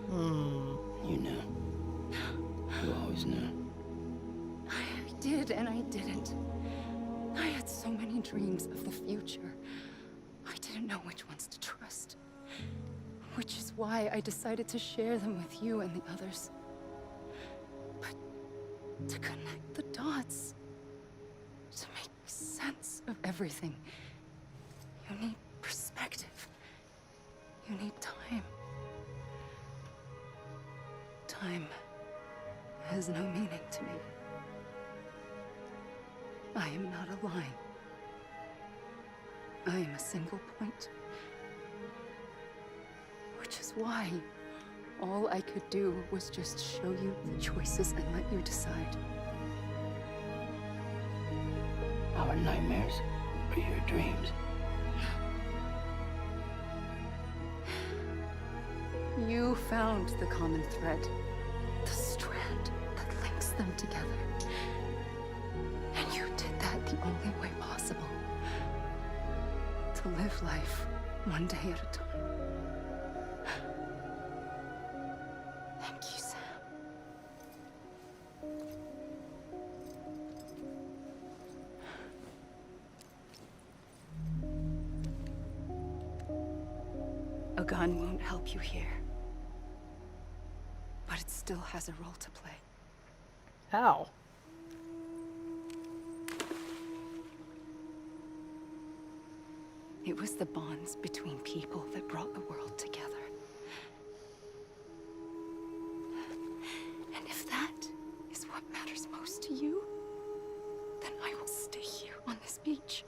You knew. You always knew. I did and I didn't. I had so many dreams of the future. I didn't know which ones to trust. Which is why I decided to share them with you and the others. But to connect the dots, to make sense of everything, you need perspective. You need time. Time has no meaning to me. I am not a line. I am a single point. Which is why all I could do was just show you the choices and let you decide. Our nightmares are your dreams. You found the common thread, the strand that links them together. And you did that the only way possible. To live life one day at a time. Thank you, Sam. A gun won't help you here. But it still has a role to play. How? It was the bonds between people that brought the world together. And if that is what matters most to you, then I will stay here on this beach.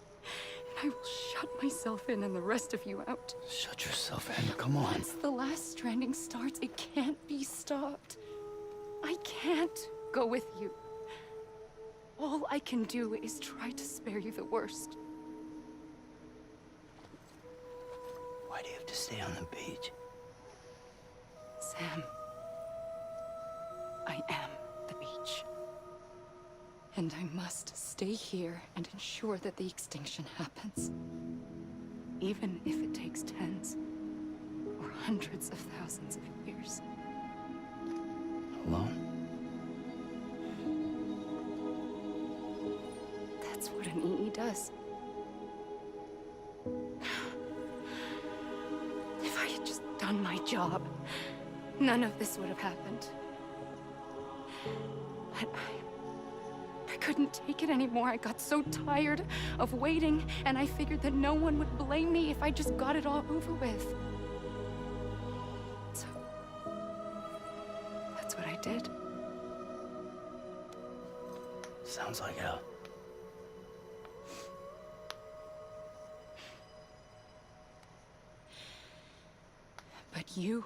And I will shut myself in and the rest of you out. Shut yourself in, come on. Once the last stranding starts, it can't be stopped. I can't go with you. All I can do is try to spare you the worst. Why do you have to stay on the beach? Sam, I am the beach. And I must stay here and ensure that the extinction happens. Even if it takes tens or hundreds of thousands of years. Alone? That's what an EE does. If I had just done my job, none of this would have happened. But I couldn't take it anymore. I got so tired of waiting, and I figured that no one would blame me if I just got it all over with. So, that's what I did. Sounds like hell. But you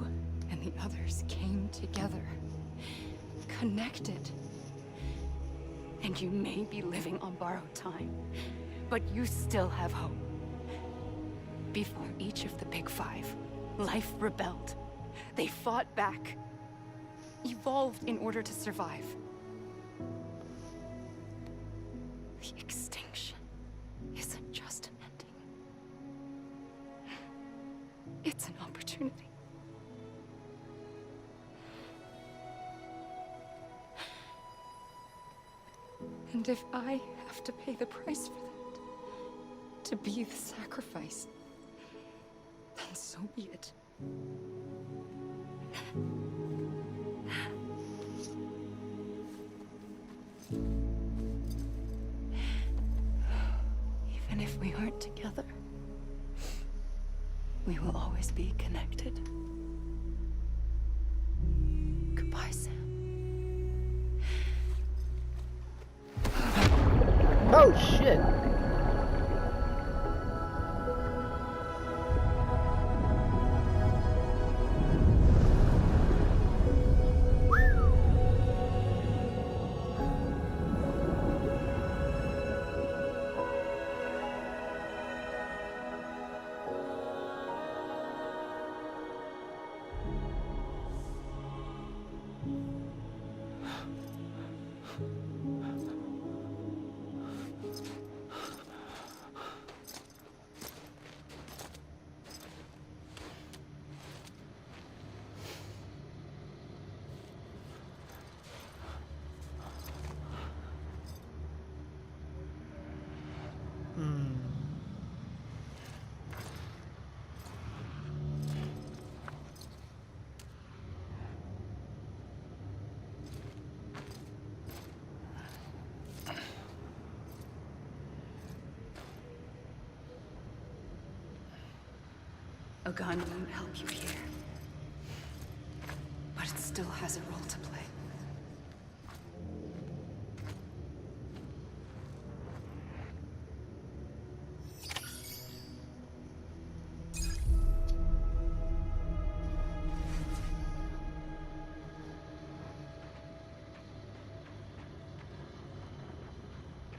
and the others came together, connected. And you may be living on borrowed time, but you still have hope. Before each of the Big Five, life rebelled. They fought back, evolved in order to survive. The extinction isn't just an ending. It's an opportunity. And if I have to pay the price for that, to be the sacrifice, then so be it. Even if we aren't together, we will always be connected. Goodbye, Sam. Oh shit! A gun won't help you here. But it still has a role to play.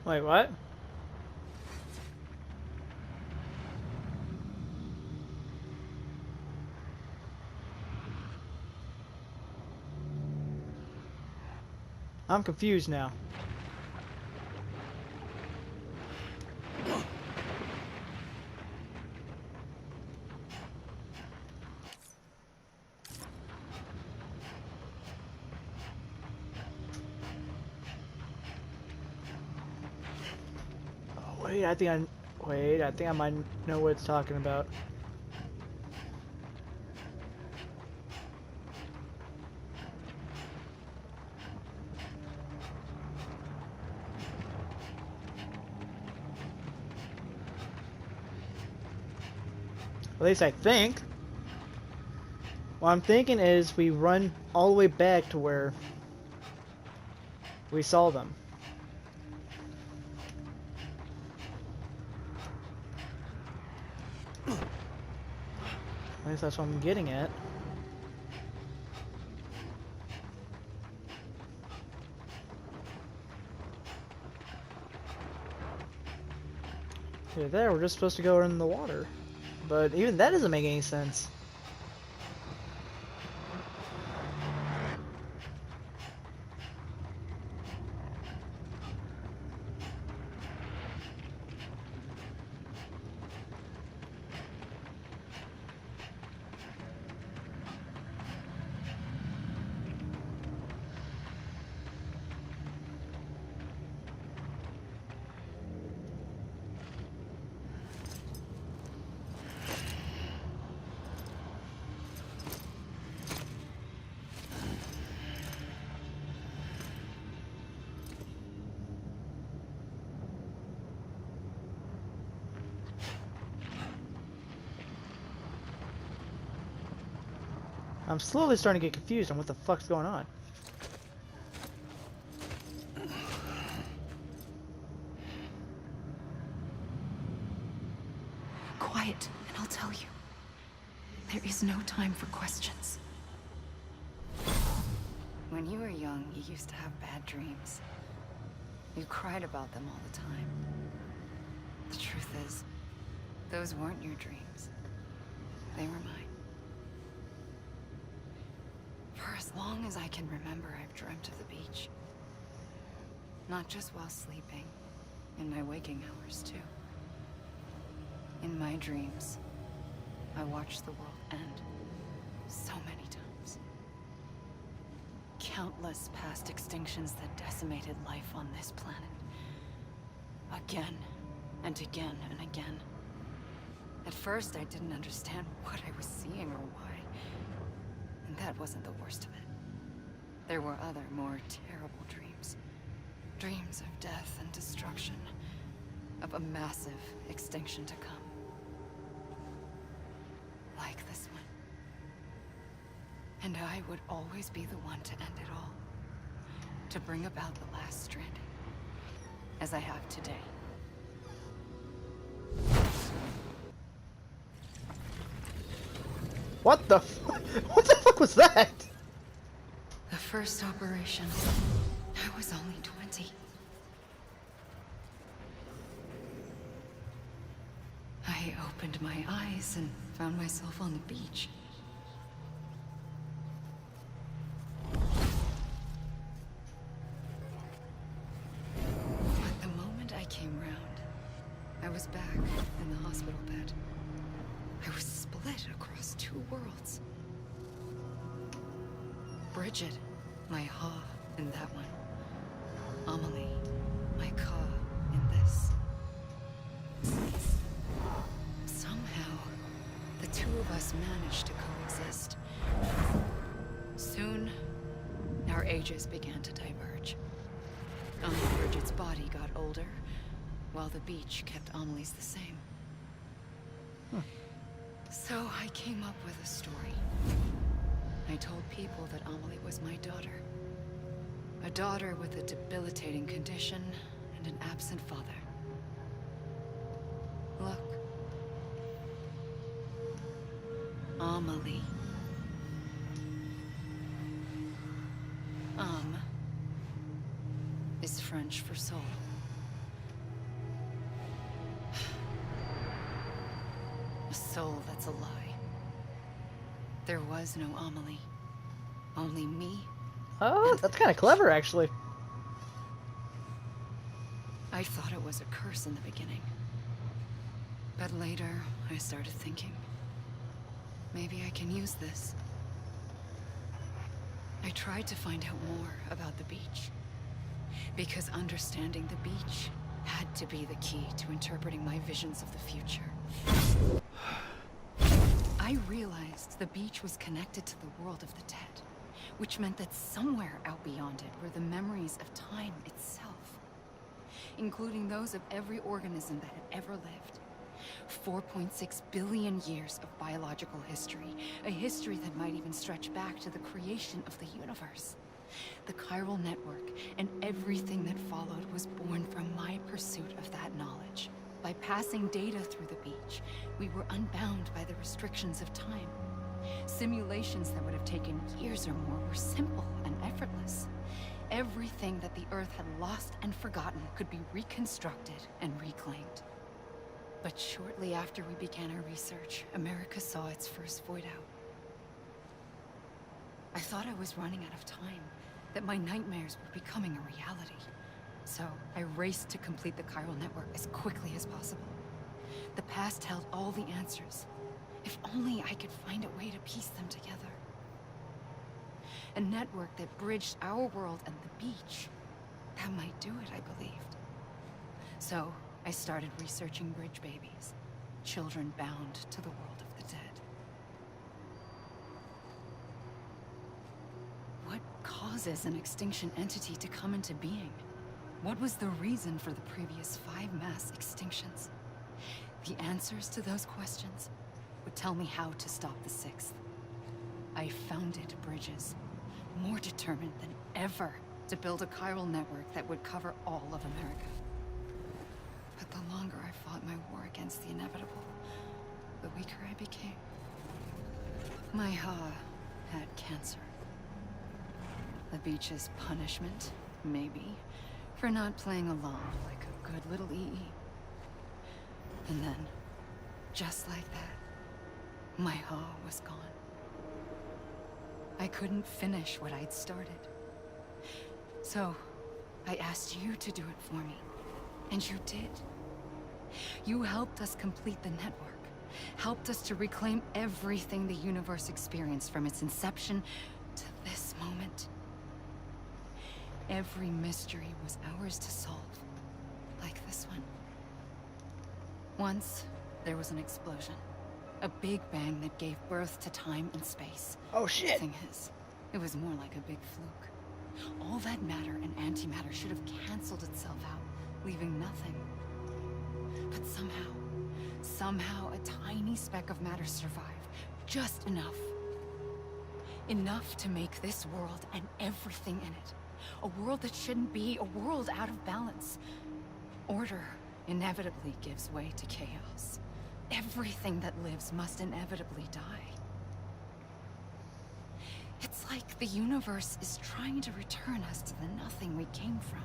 Wait, what? I'm confused now. Oh, wait, I think I might know what it's talking about. At least I think. What I'm thinking is we run all the way back to where we saw them. At least that's what I'm getting at. Yeah, there, we're just supposed to go in the water. But even that doesn't make any sense. I'm slowly starting to get confused on what the fuck's going on. Quiet, and I'll tell you. There is no time for questions. When you were young, you used to have bad dreams. You cried about them all the time. The truth is, those weren't your dreams. They were mine. For as long as I can remember, I've dreamt of the beach. Not just while sleeping, in my waking hours too. In my dreams, I watched the world end so many times. Countless past extinctions that decimated life on this planet. Again, and again, and again. At first, I didn't understand what I was seeing or why. And that wasn't the worst of it. There were other, more terrible dreams. Dreams of death and destruction. Of a massive extinction to come. Like this one. And I would always be the one to end it all. To bring about the last Stranding. As I have today. What the what the fuck was that? The first operation, I was only 20. I opened my eyes and found myself on the beach. But the moment I came round, I was back in the hospital bed. I was split across two worlds. Bridget, my Ha in that one. Amelie, my Ka in this. Somehow, the two of us managed to coexist. Soon, our ages began to diverge. Bridget's body got older, while the beach kept Amelie's the same. So I came up with a story. I told people that Amelie was my daughter. A daughter with a debilitating condition and an absent father. Look. Amelie. Is French for soul. A soul that's a lie. There was no Amelie. Only me. Oh, that's kind of clever, actually. I thought it was a curse in the beginning. But later, I started thinking, maybe I can use this. I tried to find out more about the beach. Because understanding the beach had to be the key to interpreting my visions of the future. I realized the beach was connected to the world of the dead, which meant that somewhere out beyond it were the memories of time itself, including those of every organism that had ever lived. 4.6 billion years of biological history, a history that might even stretch back to the creation of the universe. The chiral network and everything that followed was born from my pursuit of that knowledge. By passing data through the beach, we were unbound by the restrictions of time. Simulations that would have taken years or more were simple and effortless. Everything that the Earth had lost and forgotten could be reconstructed and reclaimed. But shortly after we began our research, America saw its first void out. I thought I was running out of time, that my nightmares were becoming a reality. So I raced to complete the chiral network as quickly as possible. The past held all the answers. If only I could find a way to piece them together. A network that bridged our world and the beach. That might do it, I believed. So I started researching bridge babies, children bound to the world of the dead. What causes an extinction entity to come into being? What was the reason for the previous 5 mass extinctions? The answers to those questions would tell me how to stop the 6th. I founded bridges, more determined than ever to build a chiral network that would cover all of America. But the longer I fought my war against the inevitable, the weaker I became. My Ha had cancer. The beach's punishment, maybe, for not playing along like a good little EE. And then, just like that, my Ha was gone. I couldn't finish what I'd started. So, I asked you to do it for me. And you did. You helped us complete the network. Helped us to reclaim everything the universe experienced from its inception to this moment. Every mystery was ours to solve. Like this one. Once, there was an explosion. A big bang that gave birth to time and space. Oh shit! The thing is, it was more like a big fluke. All that matter and antimatter should have canceled itself out, leaving nothing. But somehow a tiny speck of matter survived. Just enough. Enough to make this world and everything in it. A world that shouldn't be, a world out of balance. Order inevitably gives way to chaos. Everything that lives must inevitably die. It's like the universe is trying to return us to the nothing we came from.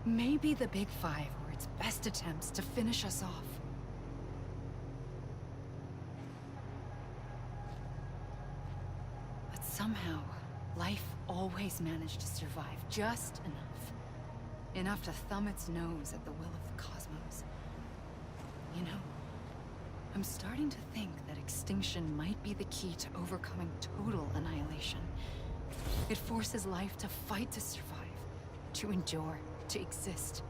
Maybe the Big Five were its best attempts to finish us off. But somehow, life always managed to survive just enough. Enough to thumb its nose at the will of the cosmos. You know, I'm starting to think that extinction might be the key to overcoming total annihilation. It forces life to fight to survive, to endure, to exist.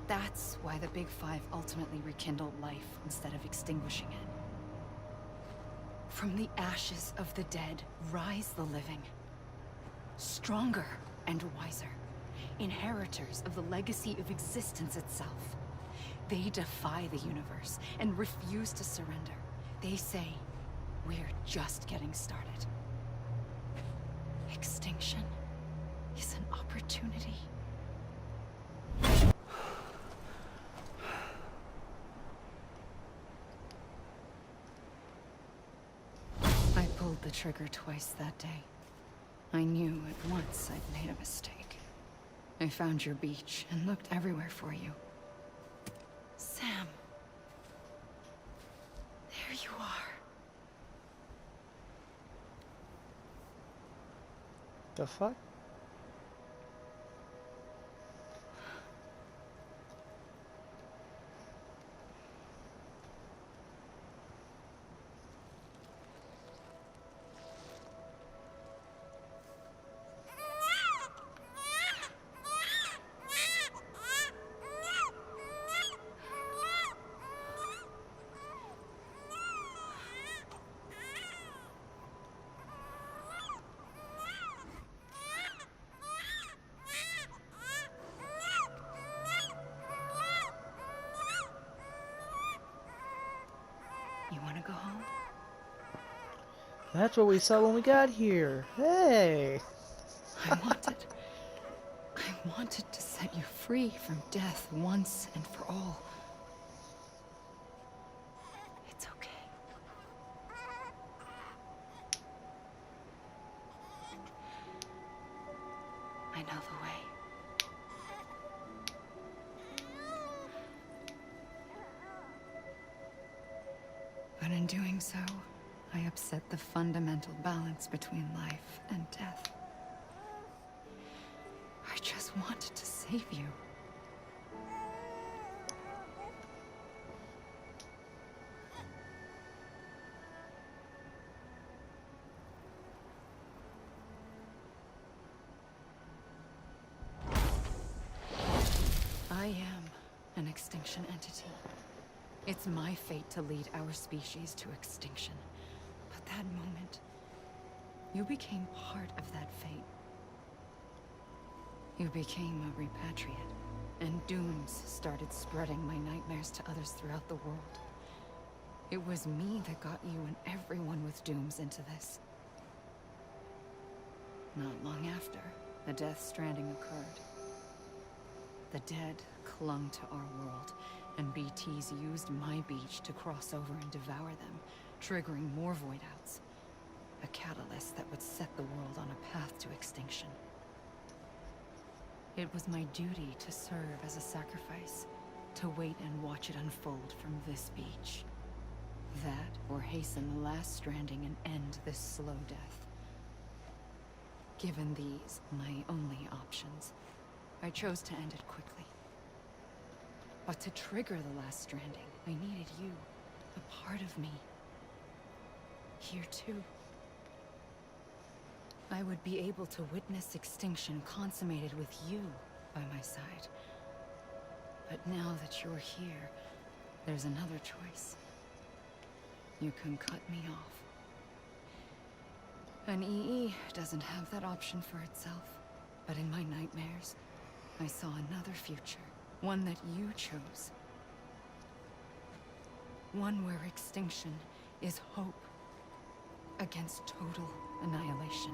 That's why the Big Five ultimately rekindled life instead of extinguishing it. From the ashes of the dead rise the living. Stronger and wiser. Inheritors of the legacy of existence itself. They defy the universe and refuse to surrender. They say, we're just getting started. Extinction is an opportunity. I pulled the trigger twice that day. I knew at once I'd made a mistake. I found your beach and looked everywhere for you. Sam. There you are. The fuck? You want to go home? That's what we saw when we got here. Hey! I wanted to set you free from death once and for all. It's okay. I know the way. But in doing so, I upset the fundamental balance between life and death. I just wanted to save you. I am an extinction entity. It's my fate to lead our species to extinction. But that moment, you became part of that fate. You became a repatriate, and dooms started spreading my nightmares to others throughout the world. It was me that got you and everyone with dooms into this. Not long after, the death Stranding occurred. The dead clung to our world, and BTs used my beach to cross over and devour them, triggering more void outs. A catalyst that would set the world on a path to extinction. It was my duty to serve as a sacrifice, to wait and watch it unfold from this beach. That, or hasten the last Stranding and end this slow death. Given these, my only options, I chose to end it quickly. But to trigger the last Stranding, I needed you, a part of me. Here too. I would be able to witness extinction consummated with you by my side. But now that you're here, there's another choice. You can cut me off. An EE doesn't have that option for itself. But in my nightmares, I saw another future. One that you chose. One where extinction is hope against total annihilation.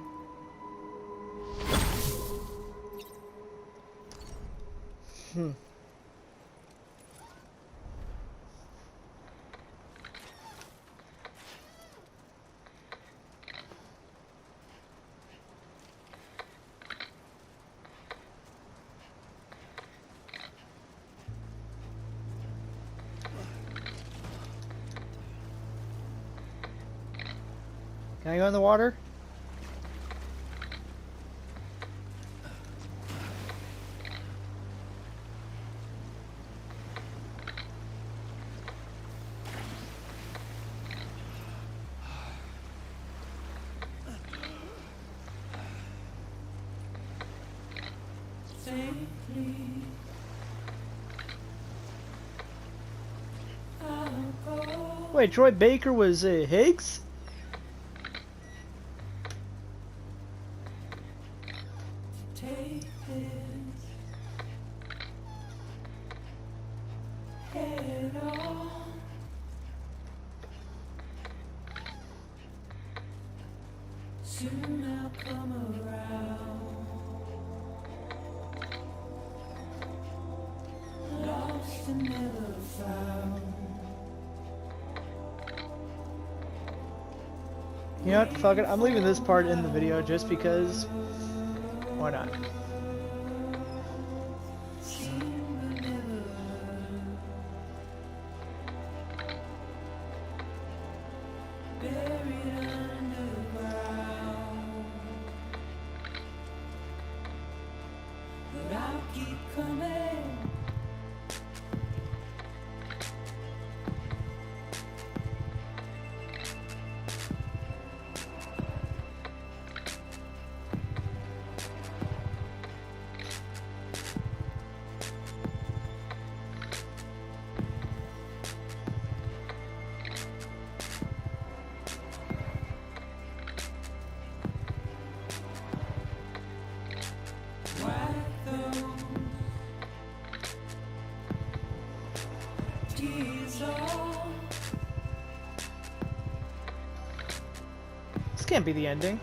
Can I go in the water? Wait, Troy Baker was Higgs? Hey. You know what? Fuck it. I'm leaving this part in the video just because. Why not? This can't be the ending.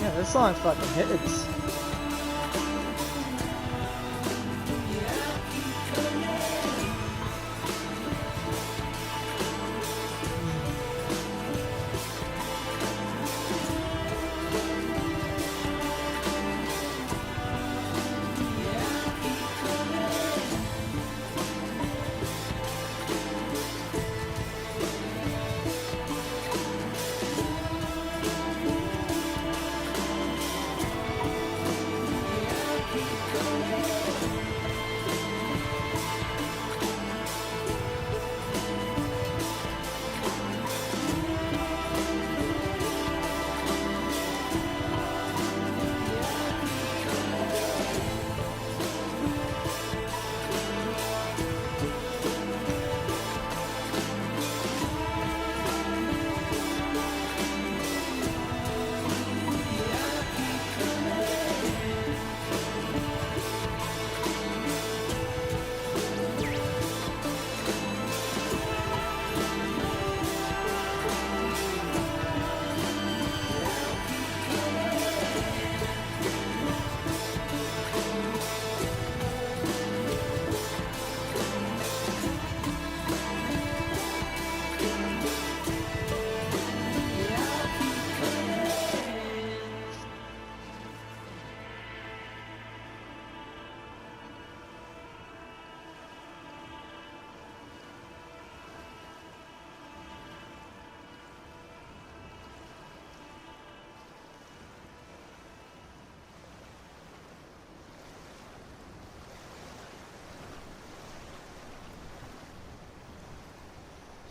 Yeah, this song fucking hits.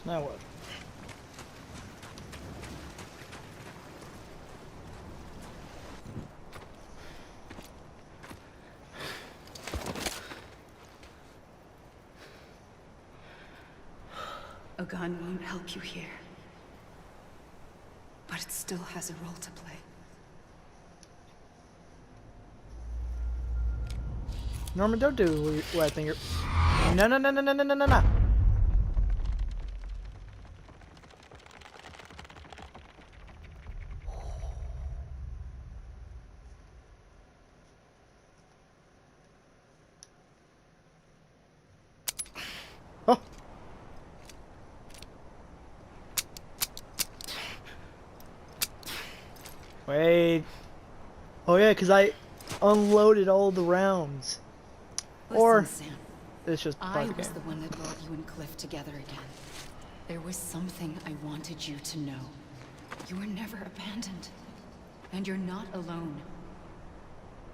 Now what? A gun won't help you here. But it still has a role to play. Norman, don't do what I think you're... No, no, no, no, no, no, no, no, no. Oh. Wait. Oh yeah, because I unloaded all the rounds. Or Listen, Sam, it's just part I of the was game. the one that brought you and Cliff together again. There was something I wanted you to know. You were never abandoned. And you're not alone.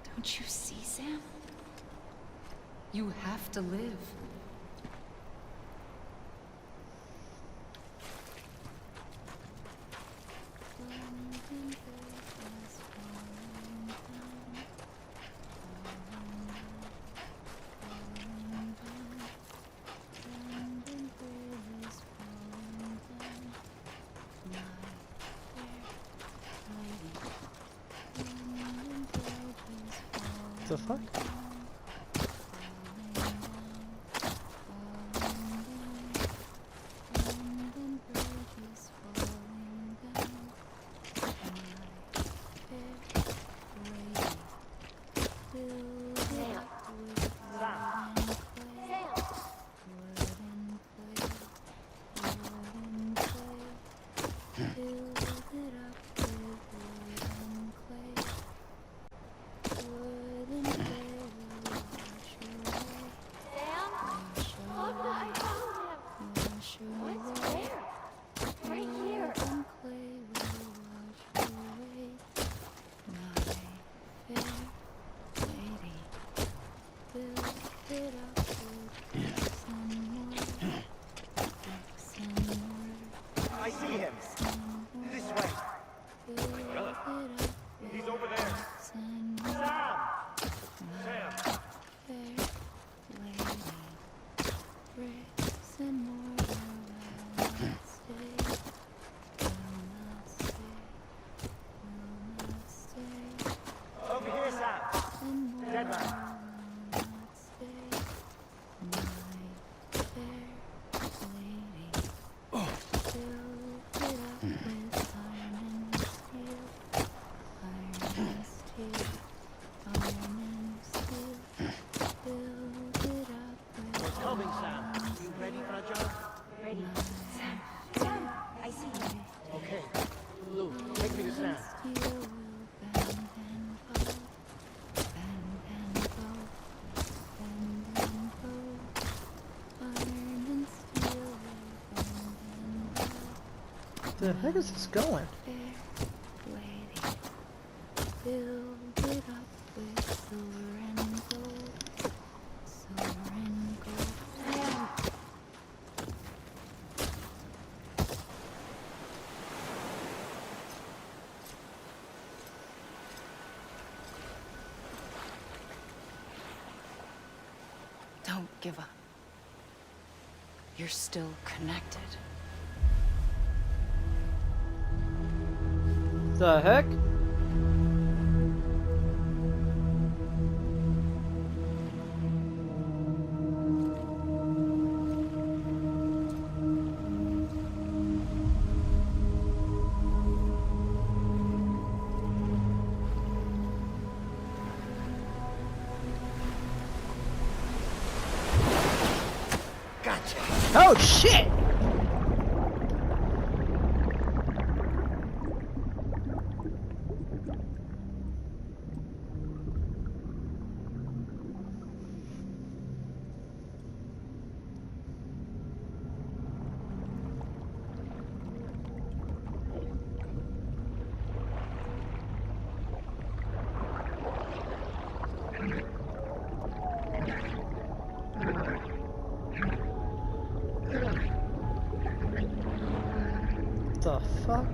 Don't you see, Sam? You have to live. The fuck? I see him. This way. Really? He's over there. Sam! Sam! Over here, Sam! Dead man. Coming, Sam. You ready for a job? Ready. Sam. Sam, I see you. Okay. Luke, take me to Sam. The heck is this going? Don't give up. You're still connected. The heck? Gotcha. Oh shit! The fuck?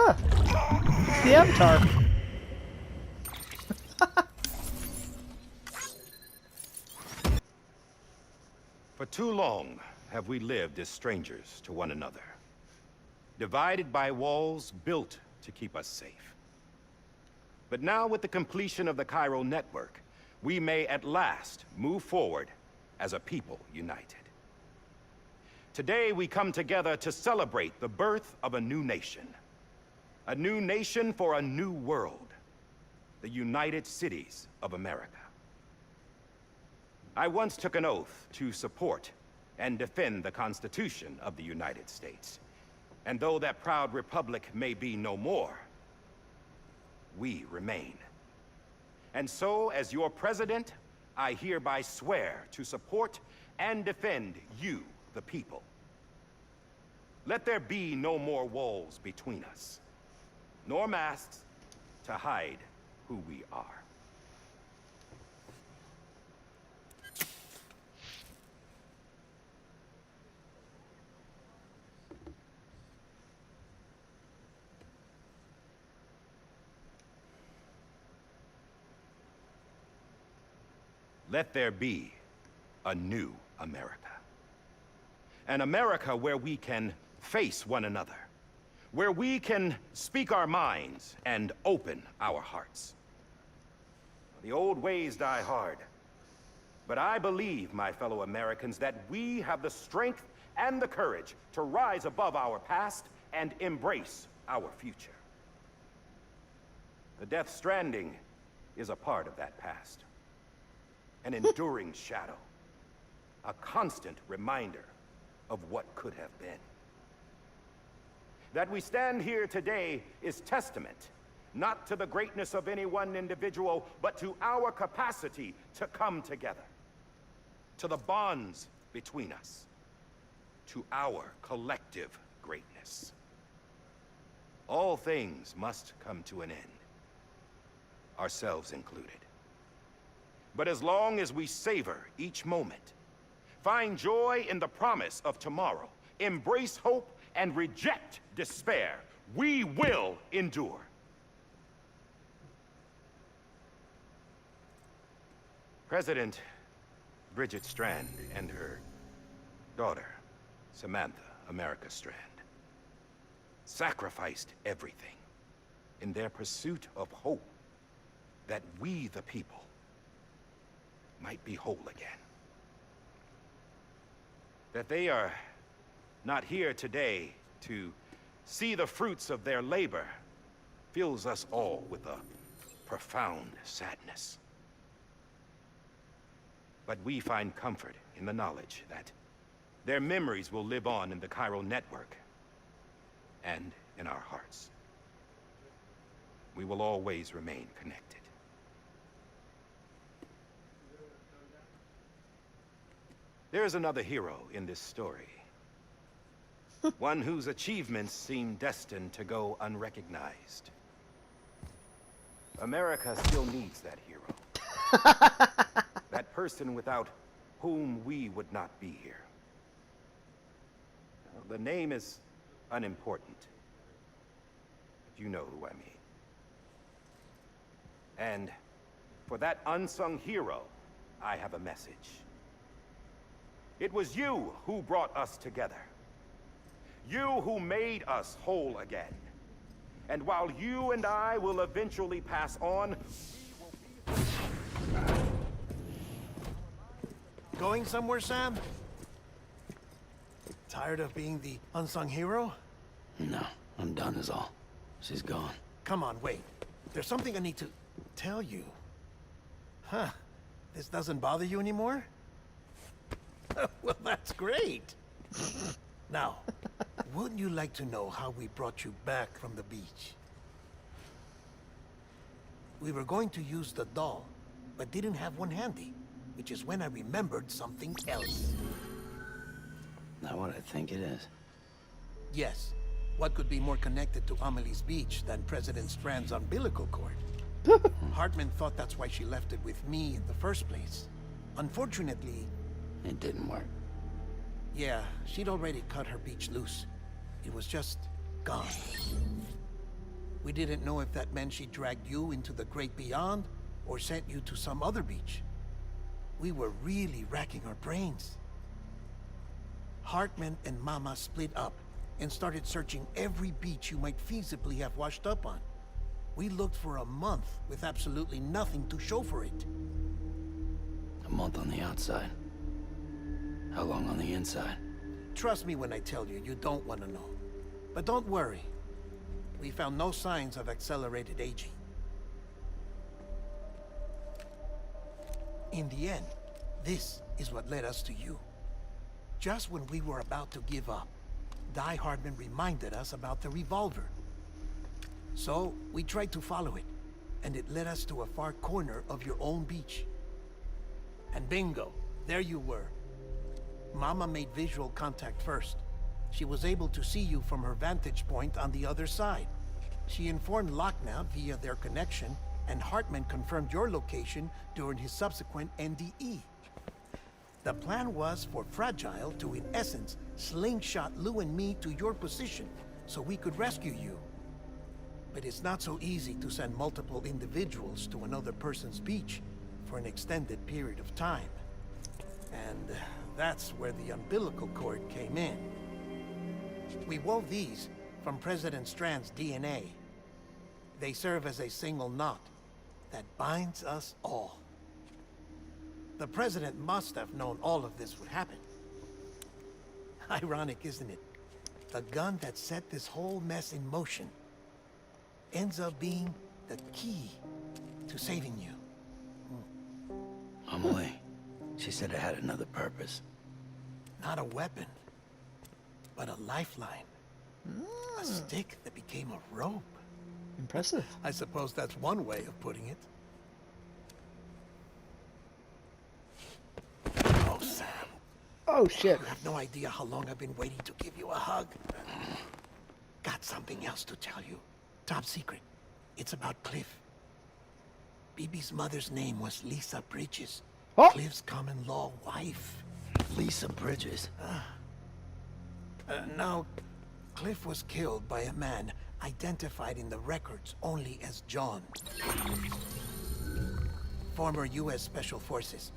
Ah! It's the Avatar. For too long have we lived as strangers to one another, divided by walls built to keep us safe. But now, with the completion of the Cairo network, we may at last move forward as a people united. Today, we come together to celebrate the birth of a new nation for a new world, the United Cities of America. I once took an oath to support and defend the Constitution of the United States. And though that proud republic may be no more, we remain. And so, as your president, I hereby swear to support and defend you, the people. Let there be no more walls between us, nor masks to hide who we are. Let there be a new America. An America where we can face one another, where we can speak our minds and open our hearts. The old ways die hard, but I believe, my fellow Americans, that we have the strength and the courage to rise above our past and embrace our future. The Death Stranding is a part of that past. An enduring shadow. A constant reminder of what could have been. That we stand here today is testament, not to the greatness of any one individual, but to our capacity to come together. To the bonds between us. To our collective greatness. All things must come to an end. Ourselves included. But as long as we savor each moment, find joy in the promise of tomorrow, embrace hope, and reject despair, we will endure. President Bridget Strand and her daughter, Samantha America Strand, sacrificed everything in their pursuit of hope that we, the people, might be whole again. That they are not here today to see the fruits of their labor fills us all with a profound sadness. But we find comfort in the knowledge that their memories will live on in the Cairo network and in our hearts. We will always remain connected. There's another hero in this story. One whose achievements seem destined to go unrecognized. America still needs that hero. That person without whom we would not be here. The name is unimportant. But you know who I mean. And for that unsung hero, I have a message. It was you who brought us together. You who made us whole again. And while you and I will eventually pass on, Going somewhere, Sam? Tired of being the unsung hero? No, I'm done is all. She's gone. Come on, wait. There's something I need to tell you. Huh. This doesn't bother you anymore? Well, that's great. Now, wouldn't you like to know how we brought you back from the beach? We were going to use the doll, but didn't have one handy, which is when I remembered something else. Not what I think it is. Yes. What could be more connected to Amelie's beach than President Strand's umbilical cord? Hartman thought that's why she left it with me in the first place. Unfortunately... It didn't work. Yeah, she'd already cut her beach loose. It was just gone. We didn't know if that meant she dragged you into the great beyond, or sent you to some other beach. We were really racking our brains. Hartman and Mama split up and started searching every beach you might feasibly have washed up on. We looked for a month with absolutely nothing to show for it. A month on the outside. How long on the inside? Trust me when I tell you, you don't want to know. But don't worry. We found no signs of accelerated aging. In the end, this is what led us to you. Just when we were about to give up, Die Hardman reminded us about the revolver. So, we tried to follow it, and it led us to a far corner of your own beach. And bingo, there you were. Mama made visual contact first. She was able to see you from her vantage point on the other side. She informed Locknow via their connection, and Hartman confirmed your location during his subsequent NDE. The plan was for Fragile to, in essence, slingshot Lou and me to your position, so we could rescue you. But it's not so easy to send multiple individuals to another person's beach for an extended period of time. And that's where the umbilical cord came in. We wove these from President Strand's DNA. They serve as a single knot that binds us all. The President must have known all of this would happen. Ironic, isn't it? The gun that set this whole mess in motion ends up being the key to saving you. Amelie, she said it had another purpose. Not a weapon, but a lifeline. A stick that became a rope. Impressive. I suppose that's one way of putting it. Oh, Sam. Oh, shit. You have no idea how long I've been waiting to give you a hug. Got something else to tell you. Top secret. It's about Cliff. BB's mother's name was Lisa Bridges. Oh. Cliff's common-law wife. Lisa Bridges. Now, Cliff was killed by a man identified in the records only as John. Former U.S. Special Forces.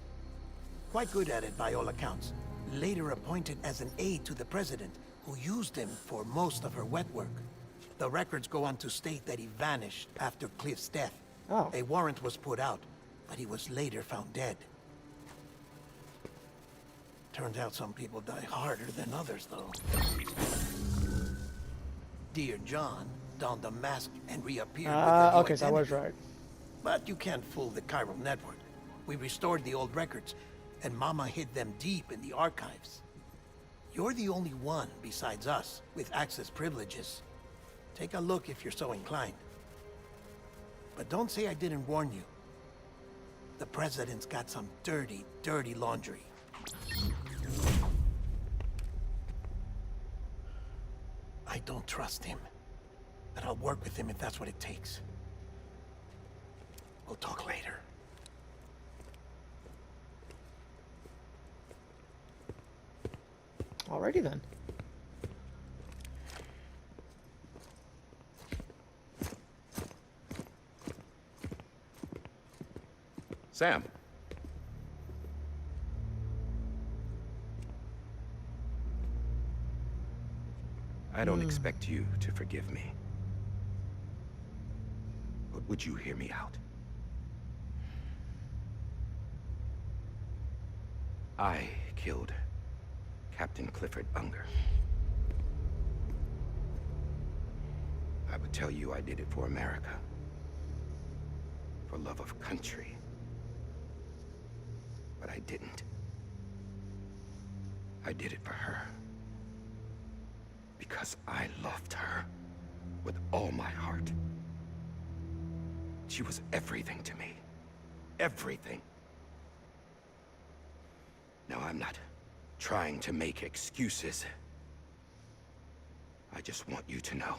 Quite good at it by all accounts. Later appointed as an aide to the president, who used him for most of her wet work. The records go on to state that he vanished after Cliff's death. Oh. A warrant was put out, but he was later found dead. Turns out some people die harder than others, though. Dear John donned a mask and reappeared with a new Okay, so I was identity. right. But you can't fool the chiral network. We restored the old records, and Mama hid them deep in the archives. You're the only one, besides us, with access privileges. Take a look if you're so inclined. But don't say I didn't warn you. The President's got some dirty, dirty laundry. I don't trust him, but I'll work with him if that's what it takes. We'll talk later. Alrighty then. Sam. I don't expect you to forgive me. But would you hear me out? I killed Captain Clifford Unger. I would tell you I did it for America. For love of country. But I didn't. I did it for her. Because I loved her with all my heart. She was everything to me. Everything. Now, I'm not trying to make excuses. I just want you to know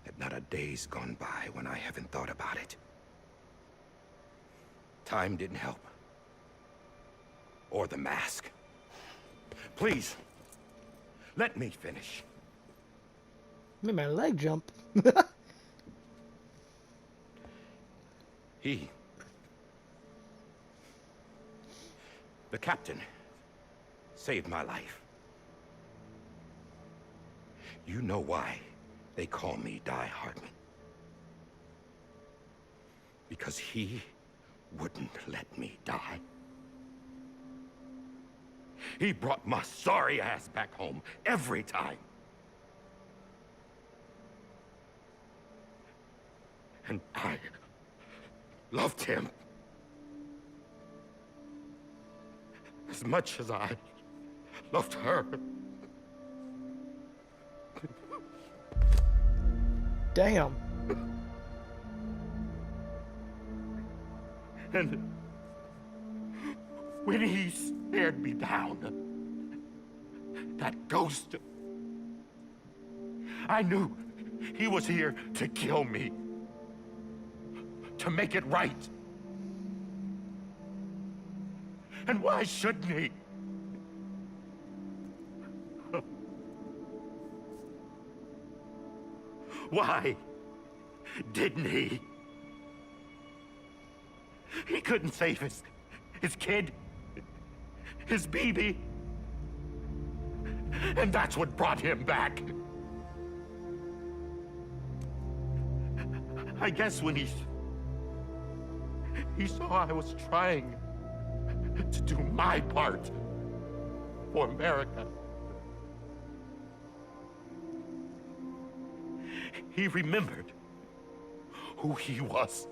that not a day's gone by when I haven't thought about it. Time didn't help. Or the mask. Please, let me finish. Made my leg jump. The captain, saved my life. You know why they call me Die Hardman? Because he wouldn't let me die. He brought my sorry ass back home every time. And I loved him as much as I loved her. Damn. And when he stared me down, that ghost, I knew he was here to kill me, to make it right. And why shouldn't he? Why didn't he? He couldn't save his kid, his baby. And that's what brought him back. I guess when he saw I was trying to do my part for America, he remembered who he was.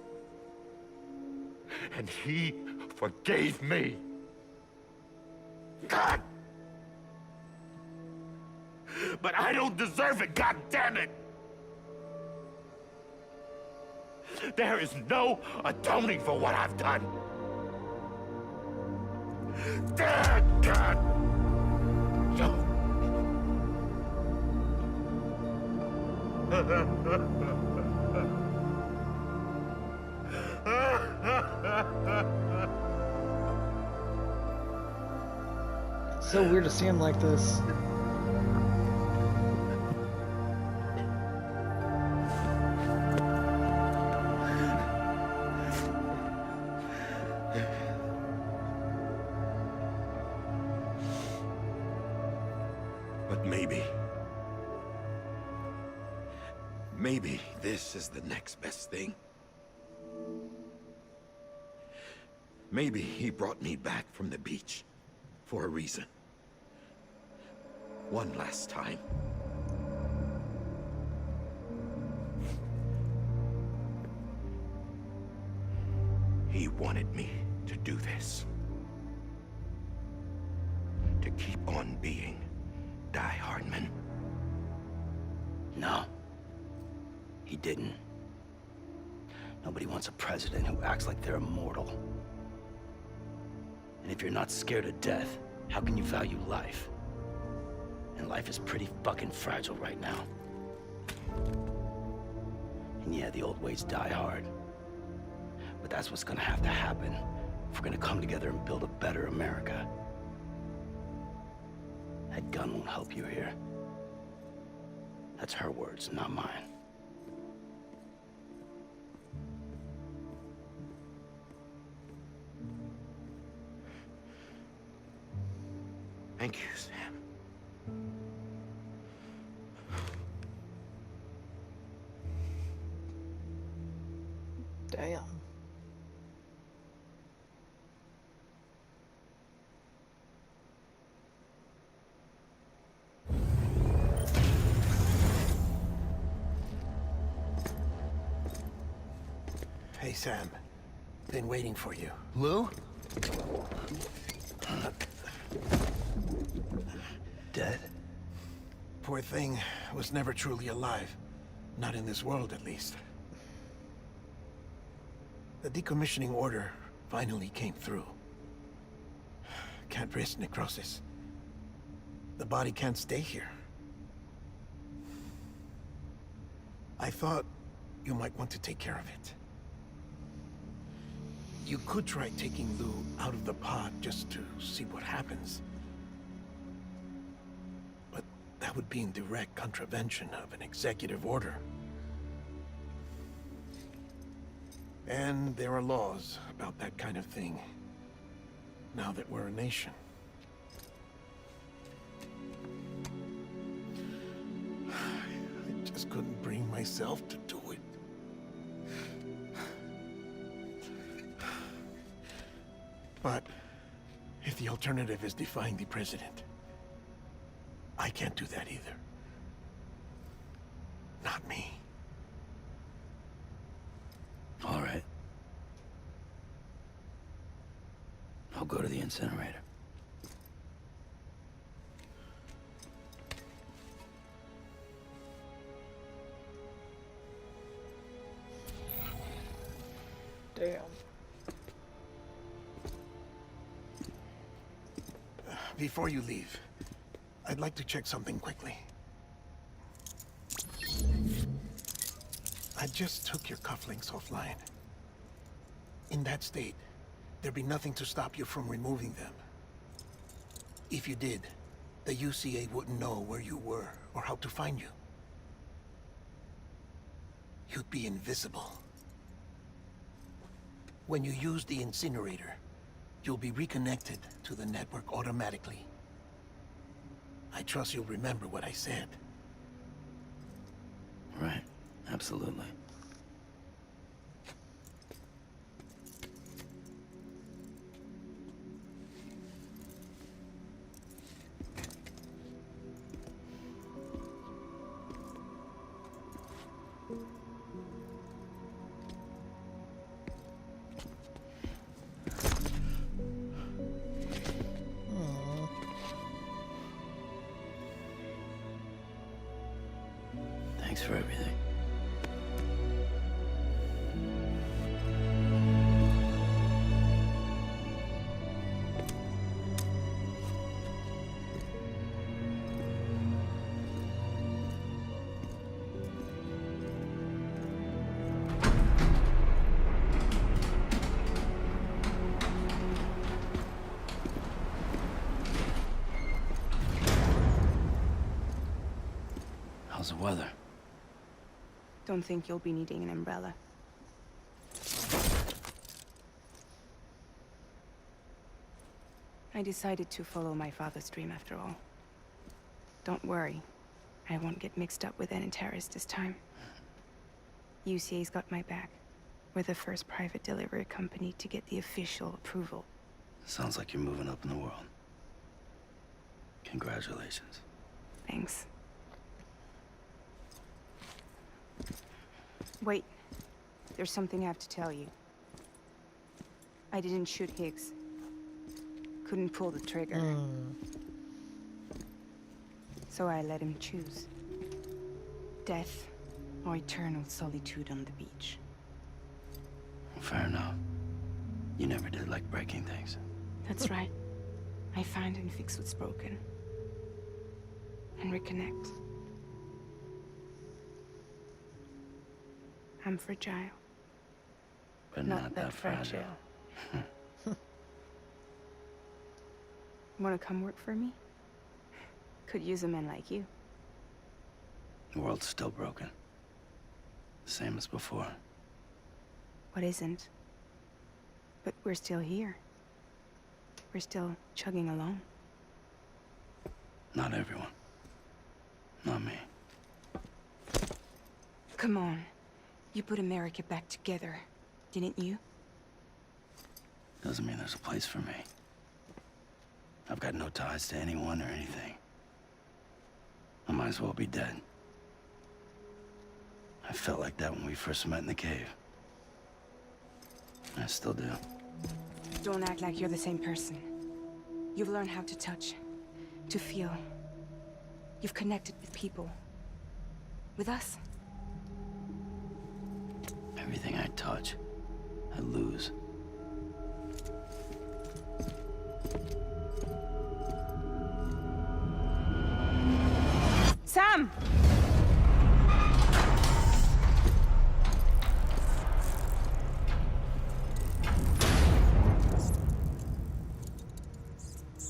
And he forgave me. God! But I don't deserve it, God damn it! There is no atoning for what I've done. God! No. It's so weird to see him like this. But maybe this is the next best thing. Maybe he brought me back from the beach for a reason. One last time. He wanted me to do this. To keep on being Die Hardman. No. He didn't. Nobody wants a president who acts like they're immortal. And if you're not scared of death, how can you value life? And life is pretty fucking fragile right now. And yeah, the old ways die hard. But that's what's gonna have to happen if we're gonna come together and build a better America. That gun won't help you here. That's her words, not mine. Thank you, Sam. Damn. Hey, Sam. Been waiting for you. Lou? Dead? Poor thing was never truly alive. Not in this world, at least. The decommissioning order finally came through. Can't risk necrosis. The body can't stay here. I thought you might want to take care of it. You could try taking Lou out of the pod just to see what happens. But that That would be in direct contravention of an executive order. And there are laws about that kind of thing, now that we're a nation. I just couldn't bring myself to do it. But if the alternative is defying the president, I can't do that either. Not me. All right. I'll go to the incinerator. Damn. Before you leave, I'd like to check something quickly. I just took your cufflinks offline. In that state, there'd be nothing to stop you from removing them. If you did, the UCA wouldn't know where you were or how to find you. You'd be invisible. When you use the incinerator, you'll be reconnected to the network automatically. I trust you'll remember what I said. Right. Absolutely. Thanks for everything. How's the weather? Don't think you'll be needing an umbrella. I decided to follow my father's dream after all. Don't worry. I won't get mixed up with any terrorists this time. UCA's got my back. We're the first private delivery company to get the official approval. Sounds like you're moving up in the world. Congratulations. Thanks. Wait. There's something I have to tell you. I didn't shoot Higgs. Couldn't pull the trigger. So I let him choose. Death or eternal solitude on the beach. Fair enough. You never did like breaking things. That's right. I find and fix what's broken. And reconnect. I'm fragile. But not that fragile. Wanna come work for me? Could use a man like you. The world's still broken. Same as before. What isn't? But we're still here. We're still chugging along. Not everyone. Not me. Come on. You put America back together, didn't you? Doesn't mean there's a place for me. I've got no ties to anyone or anything. I might as well be dead. I felt like that when we first met in the cave. I still do. Don't act like you're the same person. You've learned how to touch, to feel. You've connected with people. With us. Everything I touch, I lose. Sam!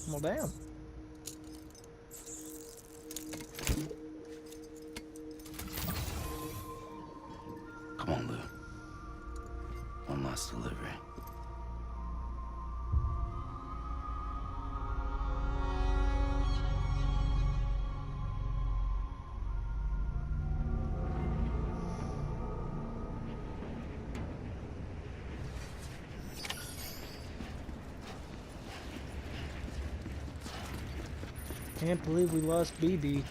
Well, damn. Come on, Lou. One last delivery. Can't believe we lost BB.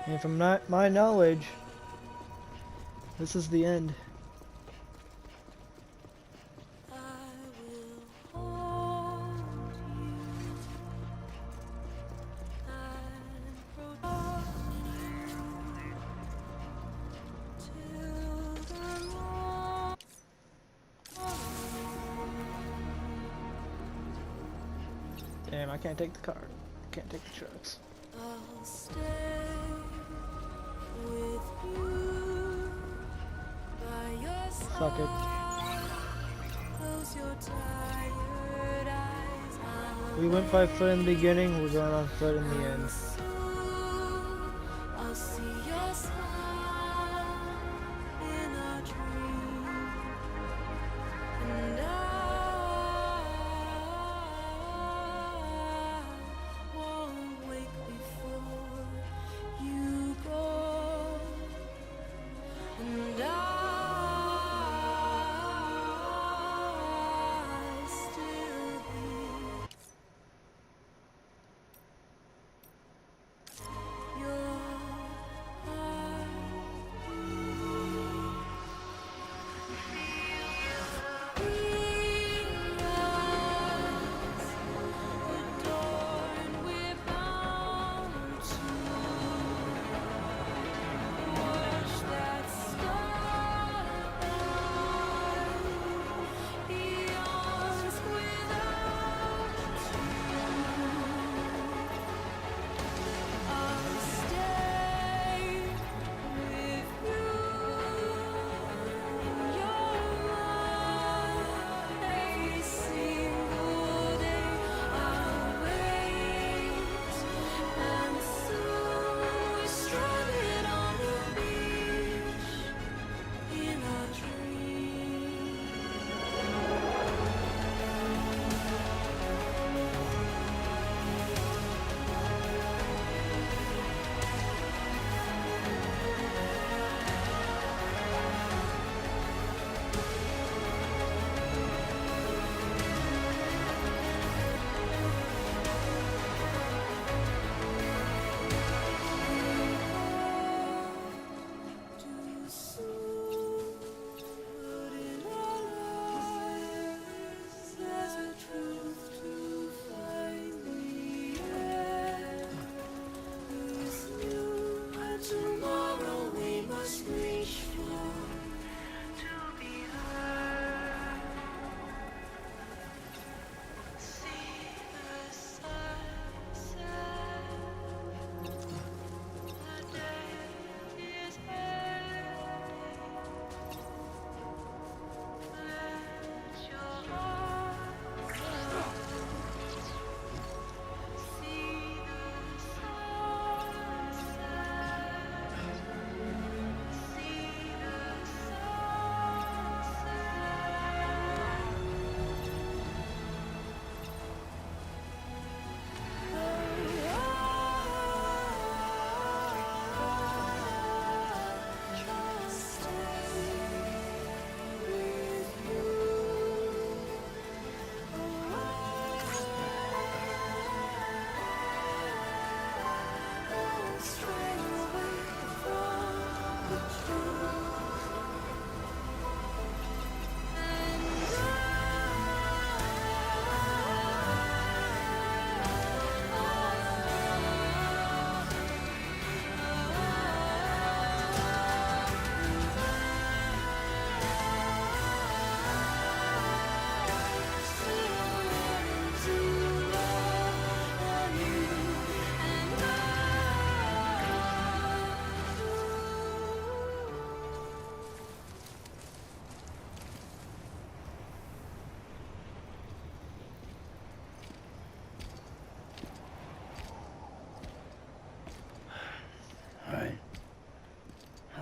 And from my knowledge, this is the end. Damn, I can't take the car. I can't take the trucks. Fuck it. We went 5 foot in the beginning, we're going on foot in the end.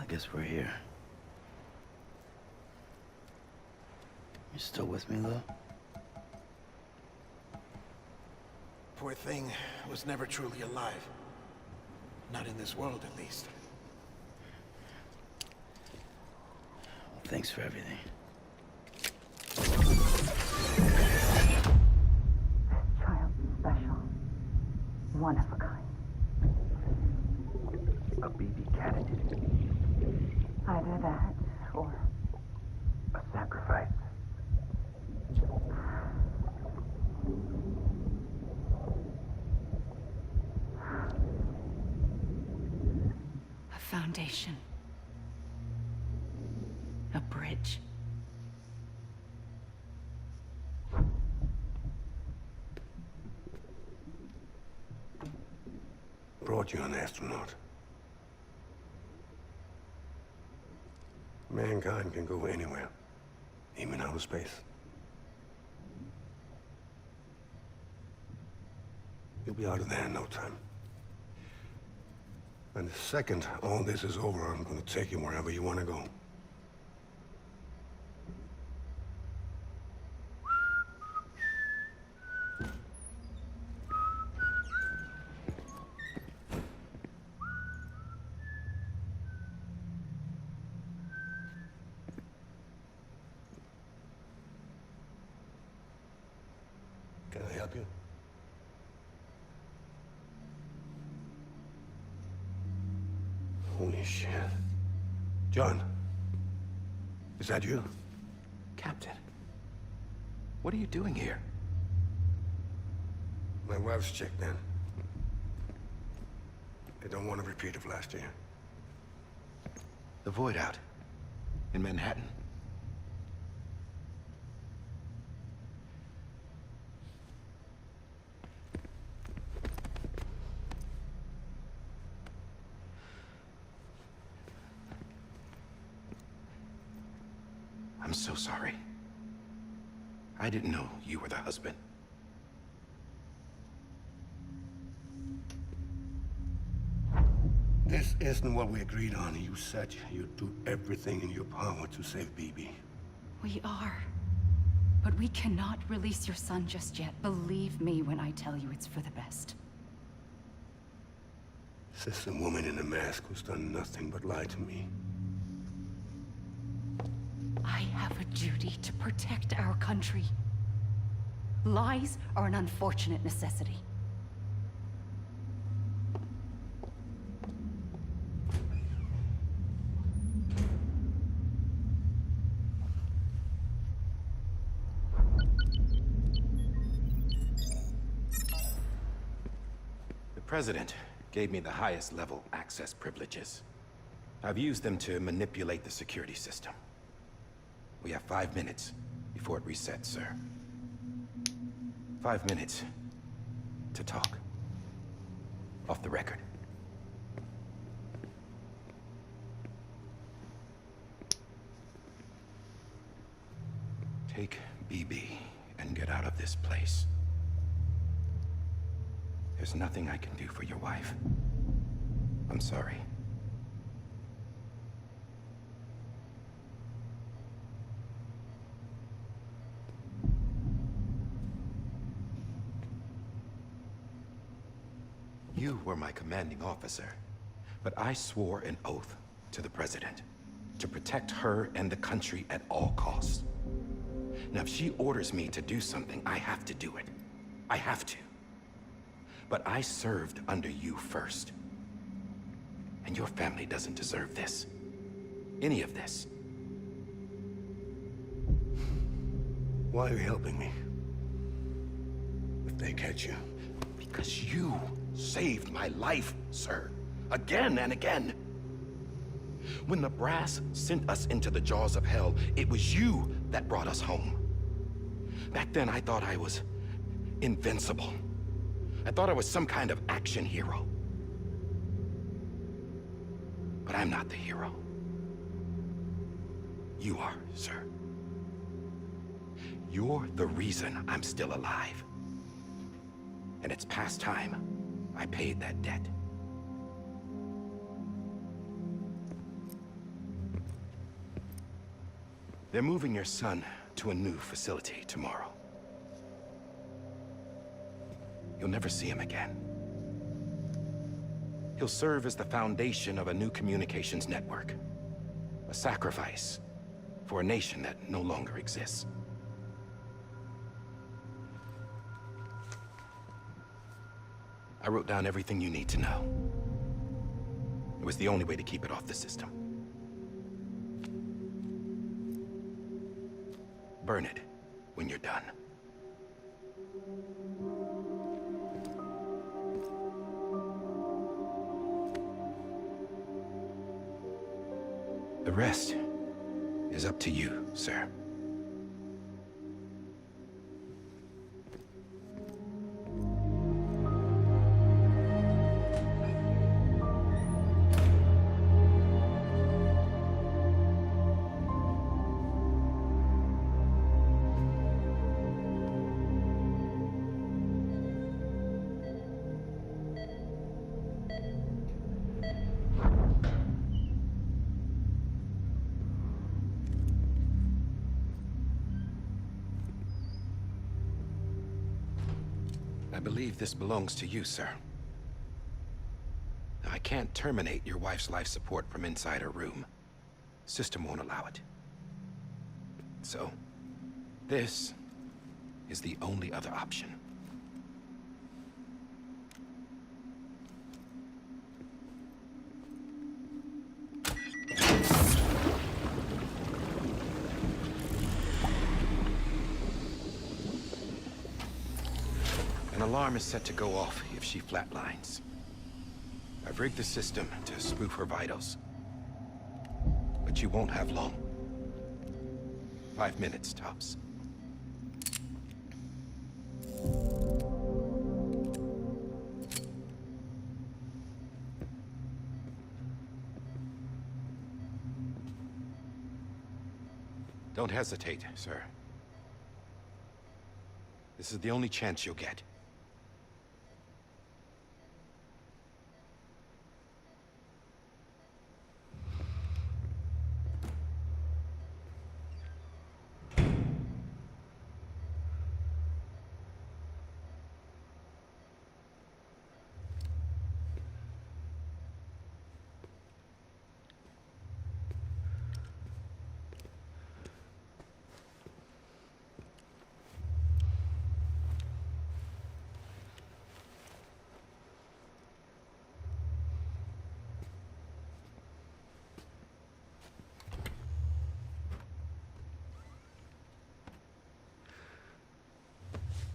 I guess we're here. You still with me, though? Poor thing was never truly alive. Not in this world, at least. Well, thanks for everything. Child special. One of a kind. A BB candidate. Either that, or A sacrifice. A foundation. A bridge. Brought you an astronaut. Mankind can go anywhere, even outer space. You'll be out of there in no time. And the second all this is over, I'm gonna take you wherever you want to go. Can I help you? Holy shit. John, is that you? Captain, what are you doing here? My wife's checked in. They don't want a repeat of last year. The Void Out in Manhattan. I'm so sorry. I didn't know you were the husband. This isn't what we agreed on. You said you'd do everything in your power to save BB. We are. But we cannot release your son just yet. Believe me when I tell you it's for the best. This is a woman in a mask who's done nothing but lie to me. I have a duty to protect our country. Lies are an unfortunate necessity. The President gave me the highest level access privileges. I've used them to manipulate the security system. We have 5 minutes before it resets, sir. 5 minutes to talk. Off the record. Take BB and get out of this place. There's nothing I can do for your wife. I'm sorry. You were my commanding officer, but I swore an oath to the President to protect her and the country at all costs. Now, if she orders me to do something, I have to do it. I have to. But I served under you first. And your family doesn't deserve this. Any of this. Why are you helping me? If they catch you. Because you saved my life, sir. Again and again. When the brass sent us into the jaws of hell, it was you that brought us home. Back then, I thought I was invincible. I thought I was some kind of action hero. But I'm not the hero. You are, sir. You're the reason I'm still alive. And it's past time I paid that debt. They're moving your son to a new facility tomorrow. You'll never see him again. He'll serve as the foundation of a new communications network. A sacrifice for a nation that no longer exists. I wrote down everything you need to know. It was the only way to keep it off the system. Burn it when you're done. The rest is up to you, sir. I believe this belongs to you, sir. I can't terminate your wife's life support from inside her room. System won't allow it. So, this is the only other option. An alarm is set to go off if she flatlines. I've rigged the system to spoof her vitals. But you won't have long. 5 minutes, tops. Don't hesitate, sir. This is the only chance you'll get.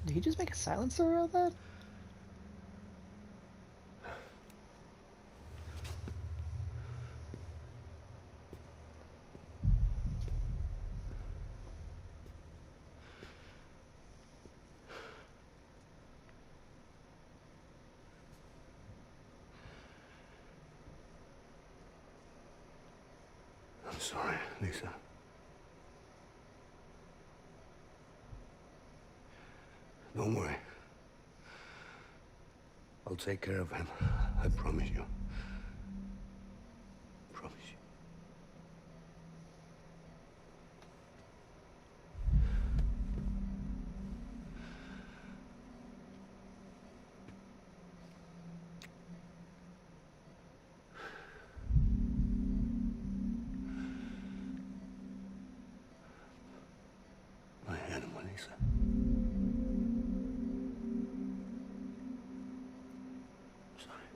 Did he just make a silencer out of that? I'm sorry, Lisa. Don't worry. I'll take care of him. I promise you. Promise you. My animal, Lisa. Sorry.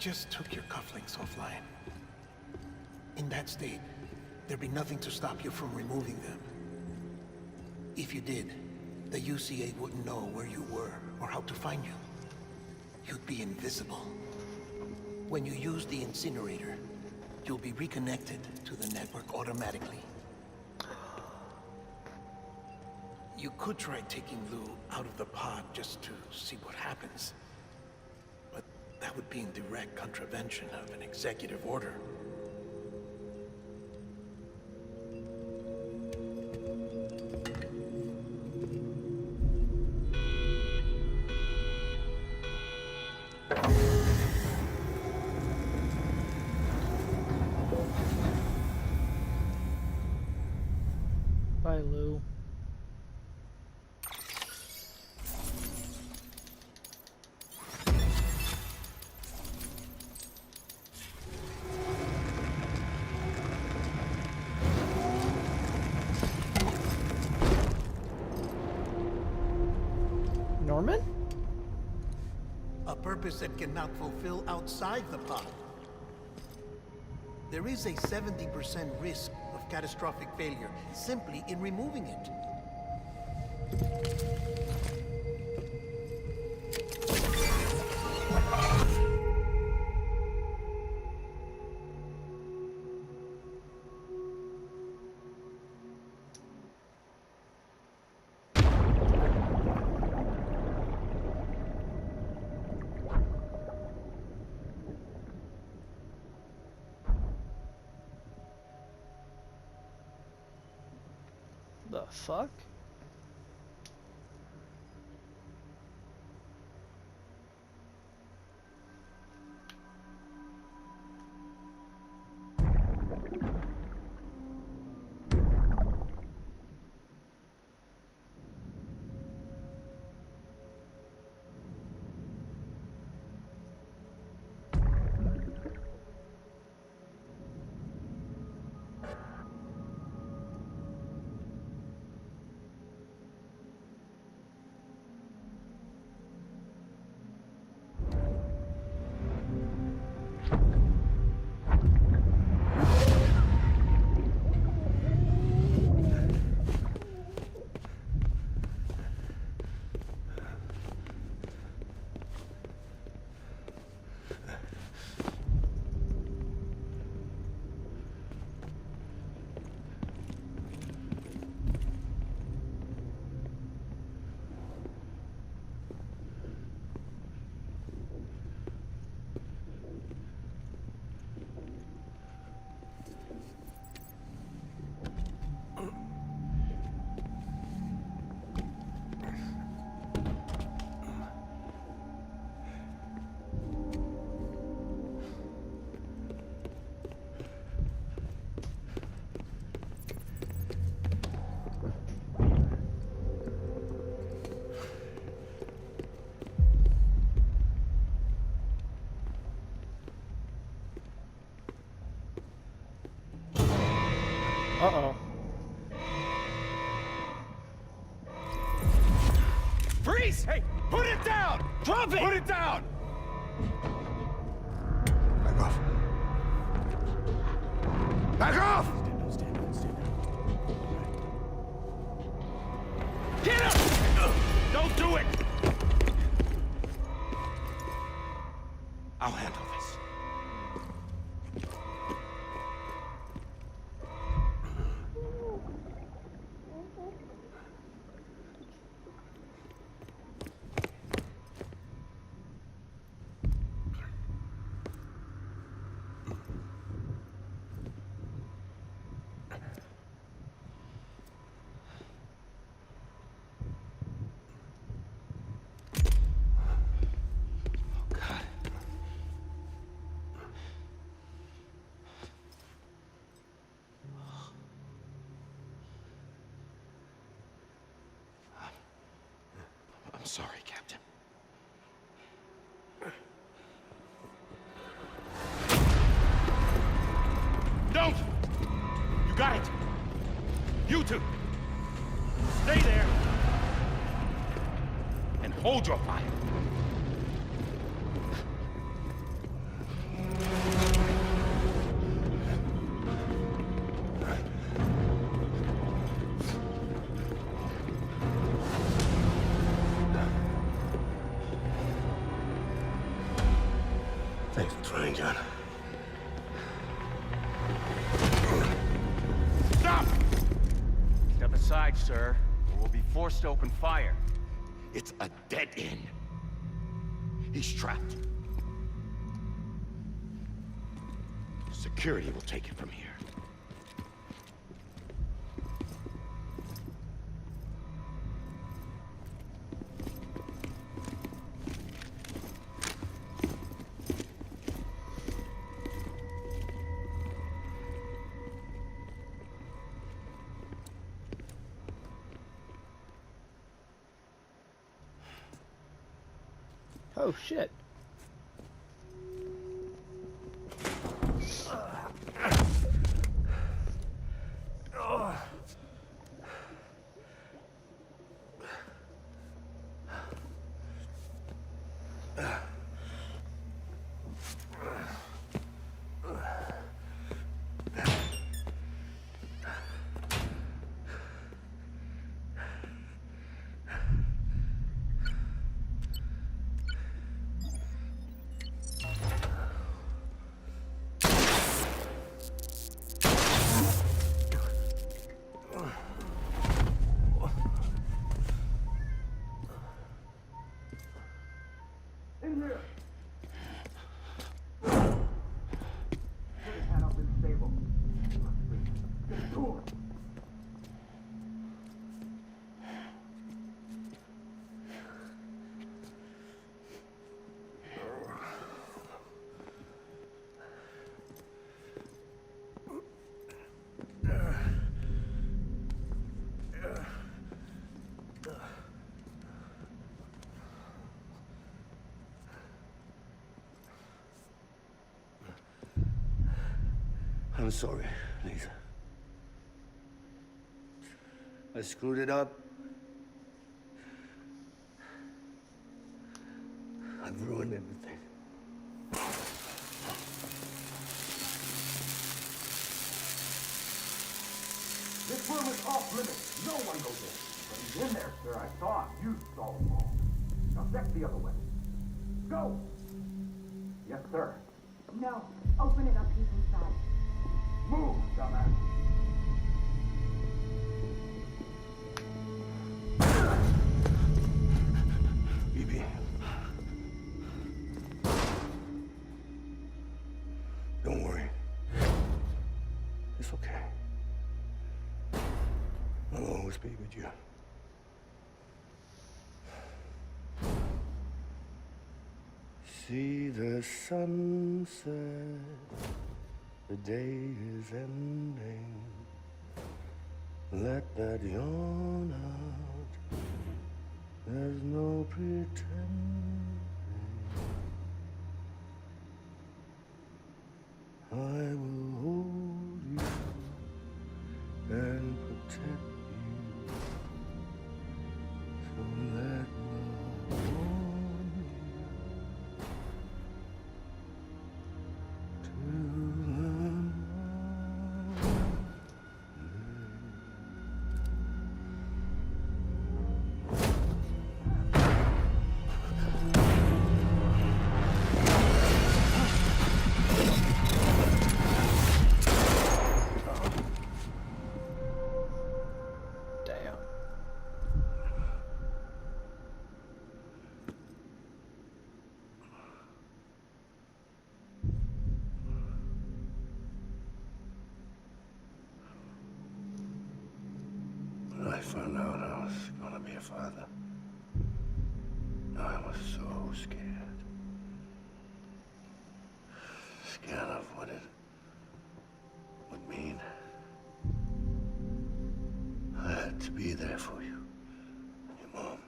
just took your cufflinks offline. In that state, there'd be nothing to stop you from removing them. If you did, the UCA wouldn't know where you were or how to find you. You'd be invisible. When you use the incinerator, you'll be reconnected to the network automatically. You could try taking Lou out of the pod just to see what happens. But that would be in direct contravention of an executive order. Bye, Lou. Norman? A purpose that cannot fulfill outside the pod. There is a 70% risk of catastrophic failure simply in removing it. The fuck? Uh-oh. Freeze! Hey, put it down! Drop it! Put it down! Back off. Back off! Stand down. Get up! Don't do it! I'll handle this. I'm sorry, Captain. Don't! You got it! You two! Stay there! And hold your fire! Thanks for trying, John. Stop! Step aside, sir, or we'll be forced to open fire. It's a dead end. He's trapped. Security will take it from here. Oh shit. In here! Get his hand up and stable. Get to him! I'm sorry, Lisa. I screwed it up. I've ruined everything. This room is off limits. No one goes in. But he's in there, sir. I saw him. You saw him all. Now check the other way. Go! Yes, sir. No. Open it up. He's inside. Move, dumbass. Bibi. Don't worry. It's okay. I'll always be with you. See the sunset. The day is ending. Let that yawn out. There's no pretending. I will hold you and protect you. So let love warm you to Damn. When I found out I was gonna be a father, I was so scared. Scared of what it would mean. I had to be there for you and your mom,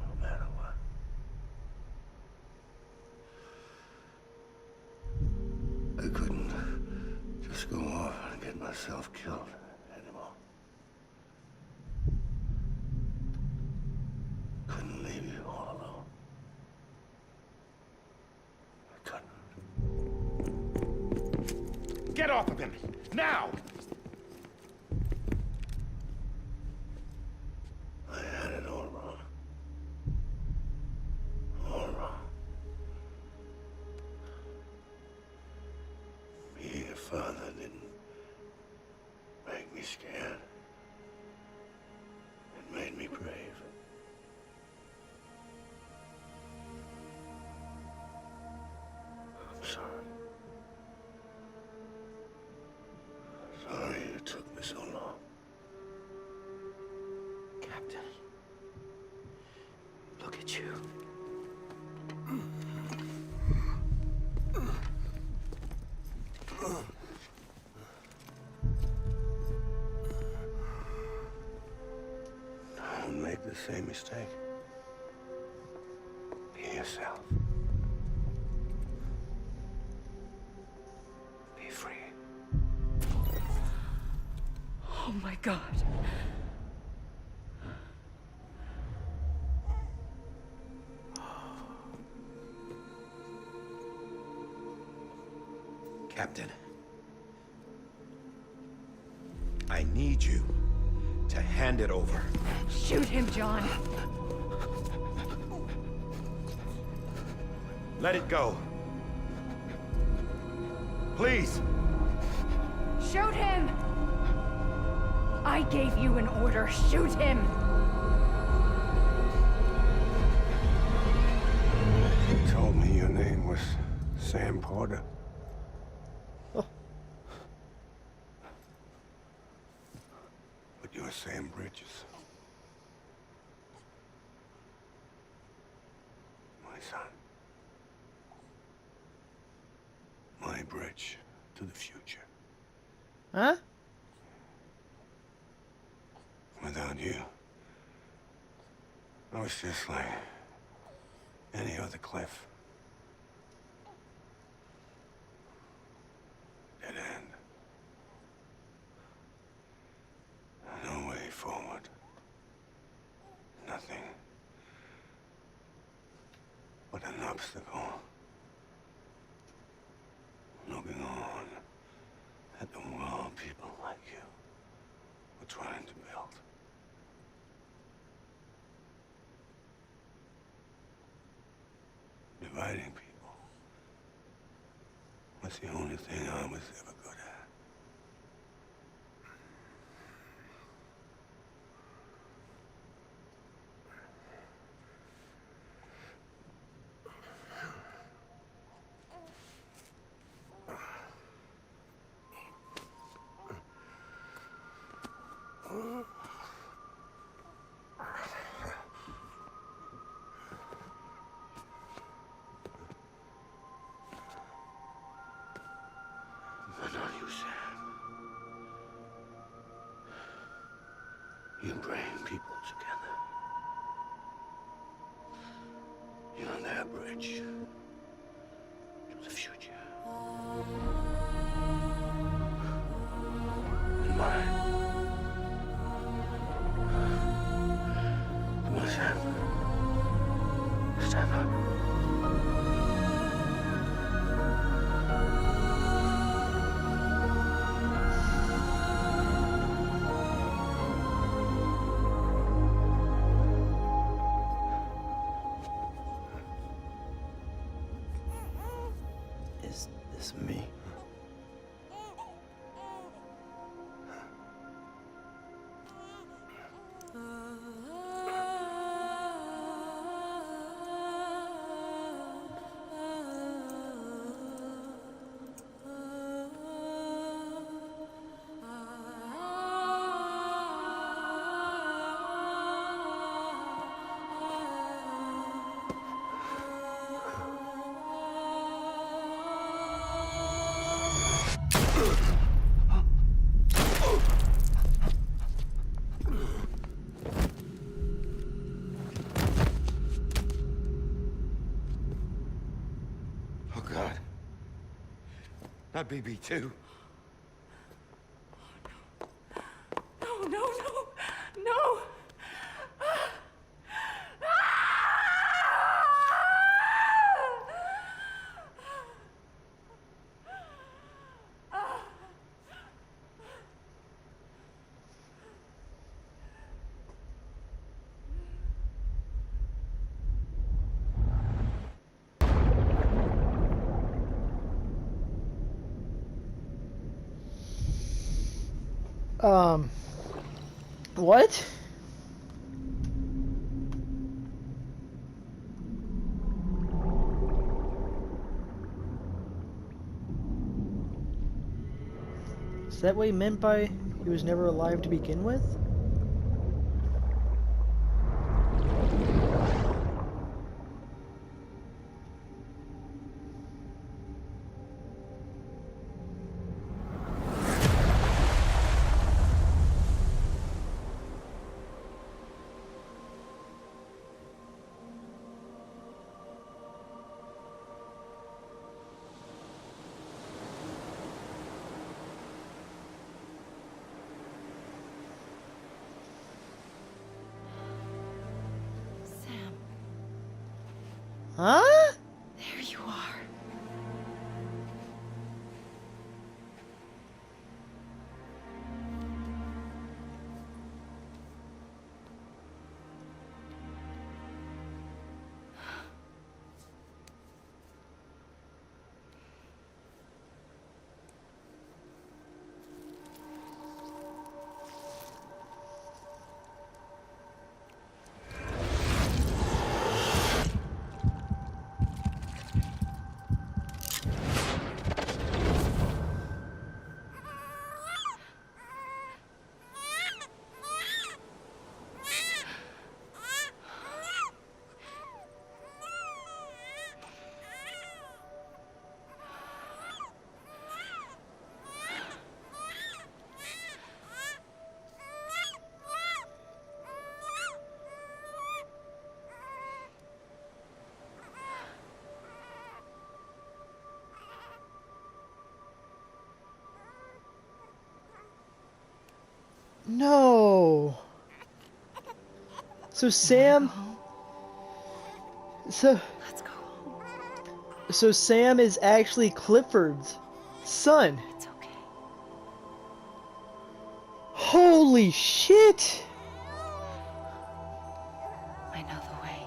no matter what. I couldn't just go off and get myself killed anymore. Couldn't leave you all alone. I couldn't. Get off of him! Now! I had it all wrong. All wrong. Look at you. Don't make the same mistake. Be yourself. Be free. Oh my God. Captain, I need you to hand it over. Shoot him, John. Let it go. Please. Shoot him! I gave you an order. Shoot him! You told me your name was Sam Porter. But you're Sam Bridges. My son. My bridge to the future. Huh? Without you, I was just like any other cliff. Dead end. No way forward. Nothing but an obstacle. Looking on at the world people like you were trying to build. Dividing people was the only thing I was ever good at. But not you, Sam. You bring people together. You're their bridge to the future. And mine. Come on, Sam. Stand up. Is this me? Oh, God. Not BB2. No, no, no, no! What? Is that what he meant by he was never alive to begin with? Huh? There you are. No. So Sam. So. Let's go home. So Sam is actually Clifford's son. It's okay. Holy shit! I know the way.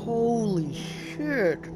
Holy shit.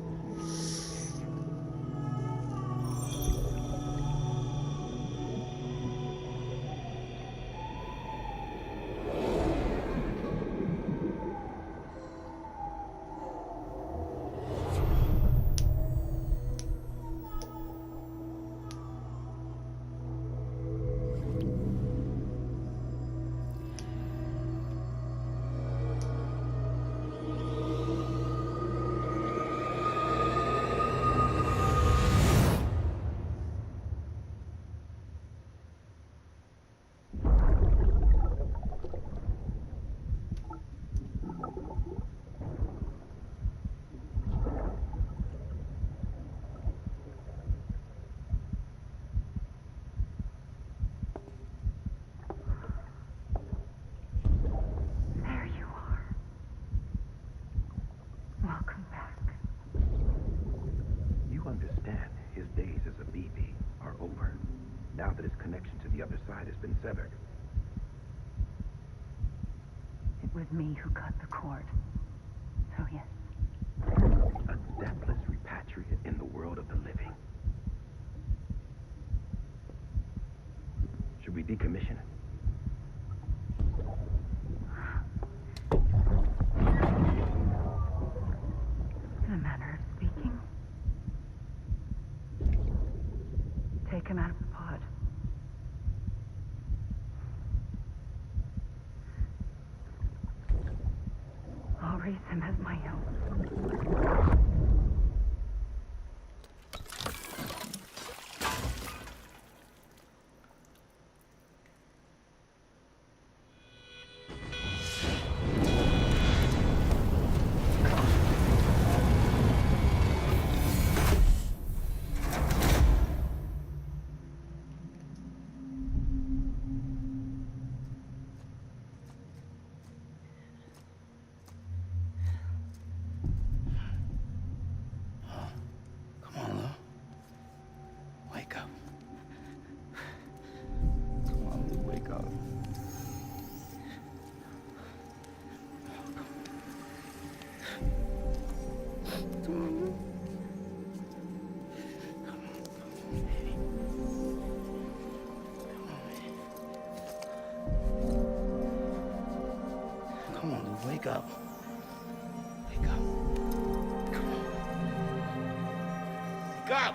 There you are. Welcome back. You understand his days as a BB are over, now that his connection to the other side has been severed. It was me who cut the cord. So yes. A deathless repatriate in the world of the living. Should we decommission it? In a manner of speaking. Take him out of the pod. I'll raise him as my own. Come on, Lou. Wake up. Come on, Lou, wake up. Come on, Lou. Come on, baby. Come on, Lou, wake up. Wake up. Come on. Wake up!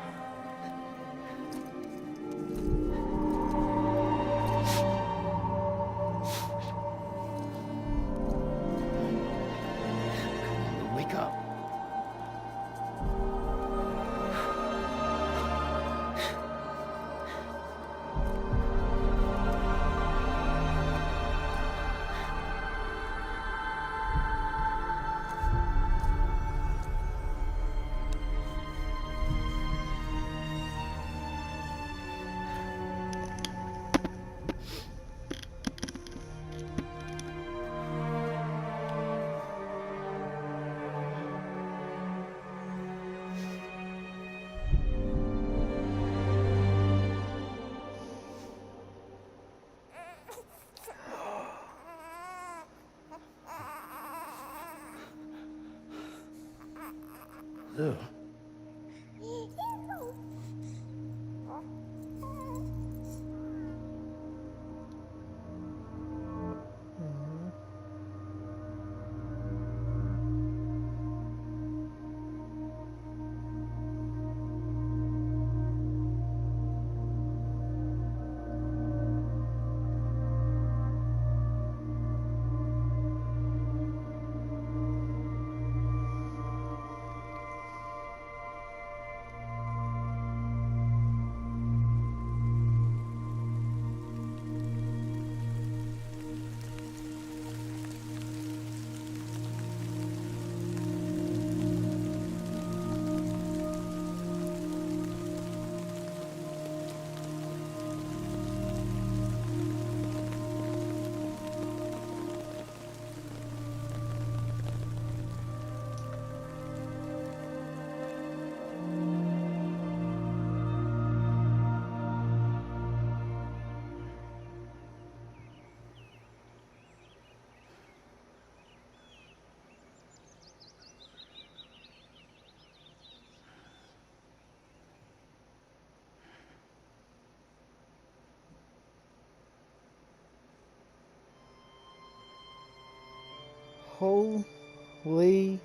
do. Holy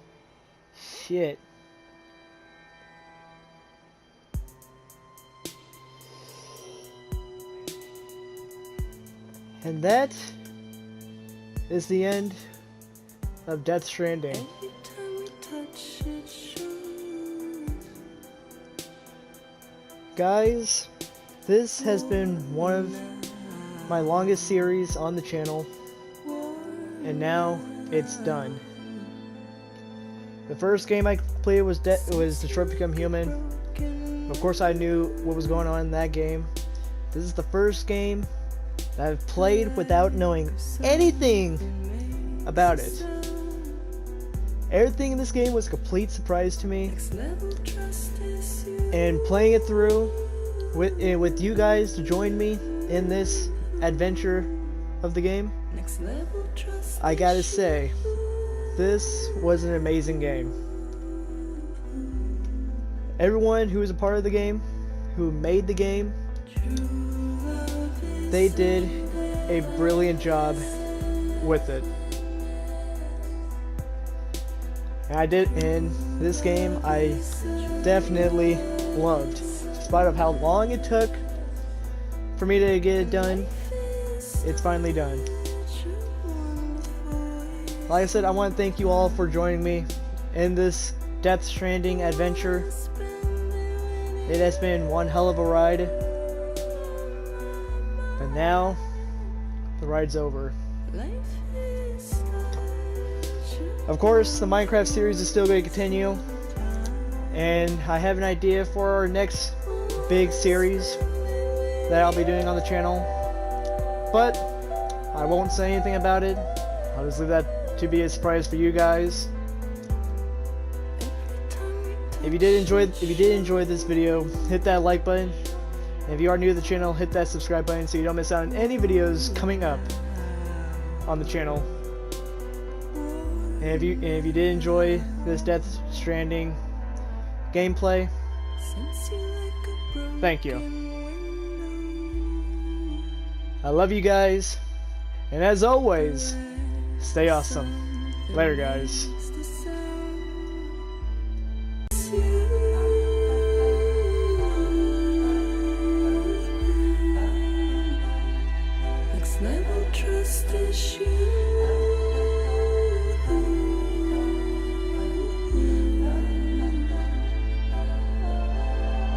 shit. And that is the end of Death Stranding. Guys, this has been one of my longest series on the channel, and now it's done. The first game I played was Detroit Become Human. Of course, I knew what was going on in that game. This is the first game that I've played without knowing anything about it. Everything in this game was a complete surprise to me. And playing it through with you guys to join me in this adventure of the game, I gotta say, this was an amazing game. Everyone who was a part of the game, who made the game, they did a brilliant job with it. And this game I definitely loved. In spite of how long it took for me to get it done, it's finally done. Like I said, I want to thank you all for joining me in this Death Stranding adventure. It has been one hell of a ride. But now, the ride's over. Of course, the Minecraft series is still going to continue. And I have an idea for our next big series that I'll be doing on the channel. But I won't say anything about it. I'll just leave that to be a surprise for you guys. If you did enjoy this video, hit that like button. And if you are new to the channel, hit that subscribe button so you don't miss out on any videos coming up on the channel. And if you did enjoy this Death Stranding gameplay, thank you. I love you guys, and as always, stay awesome. Later, guys.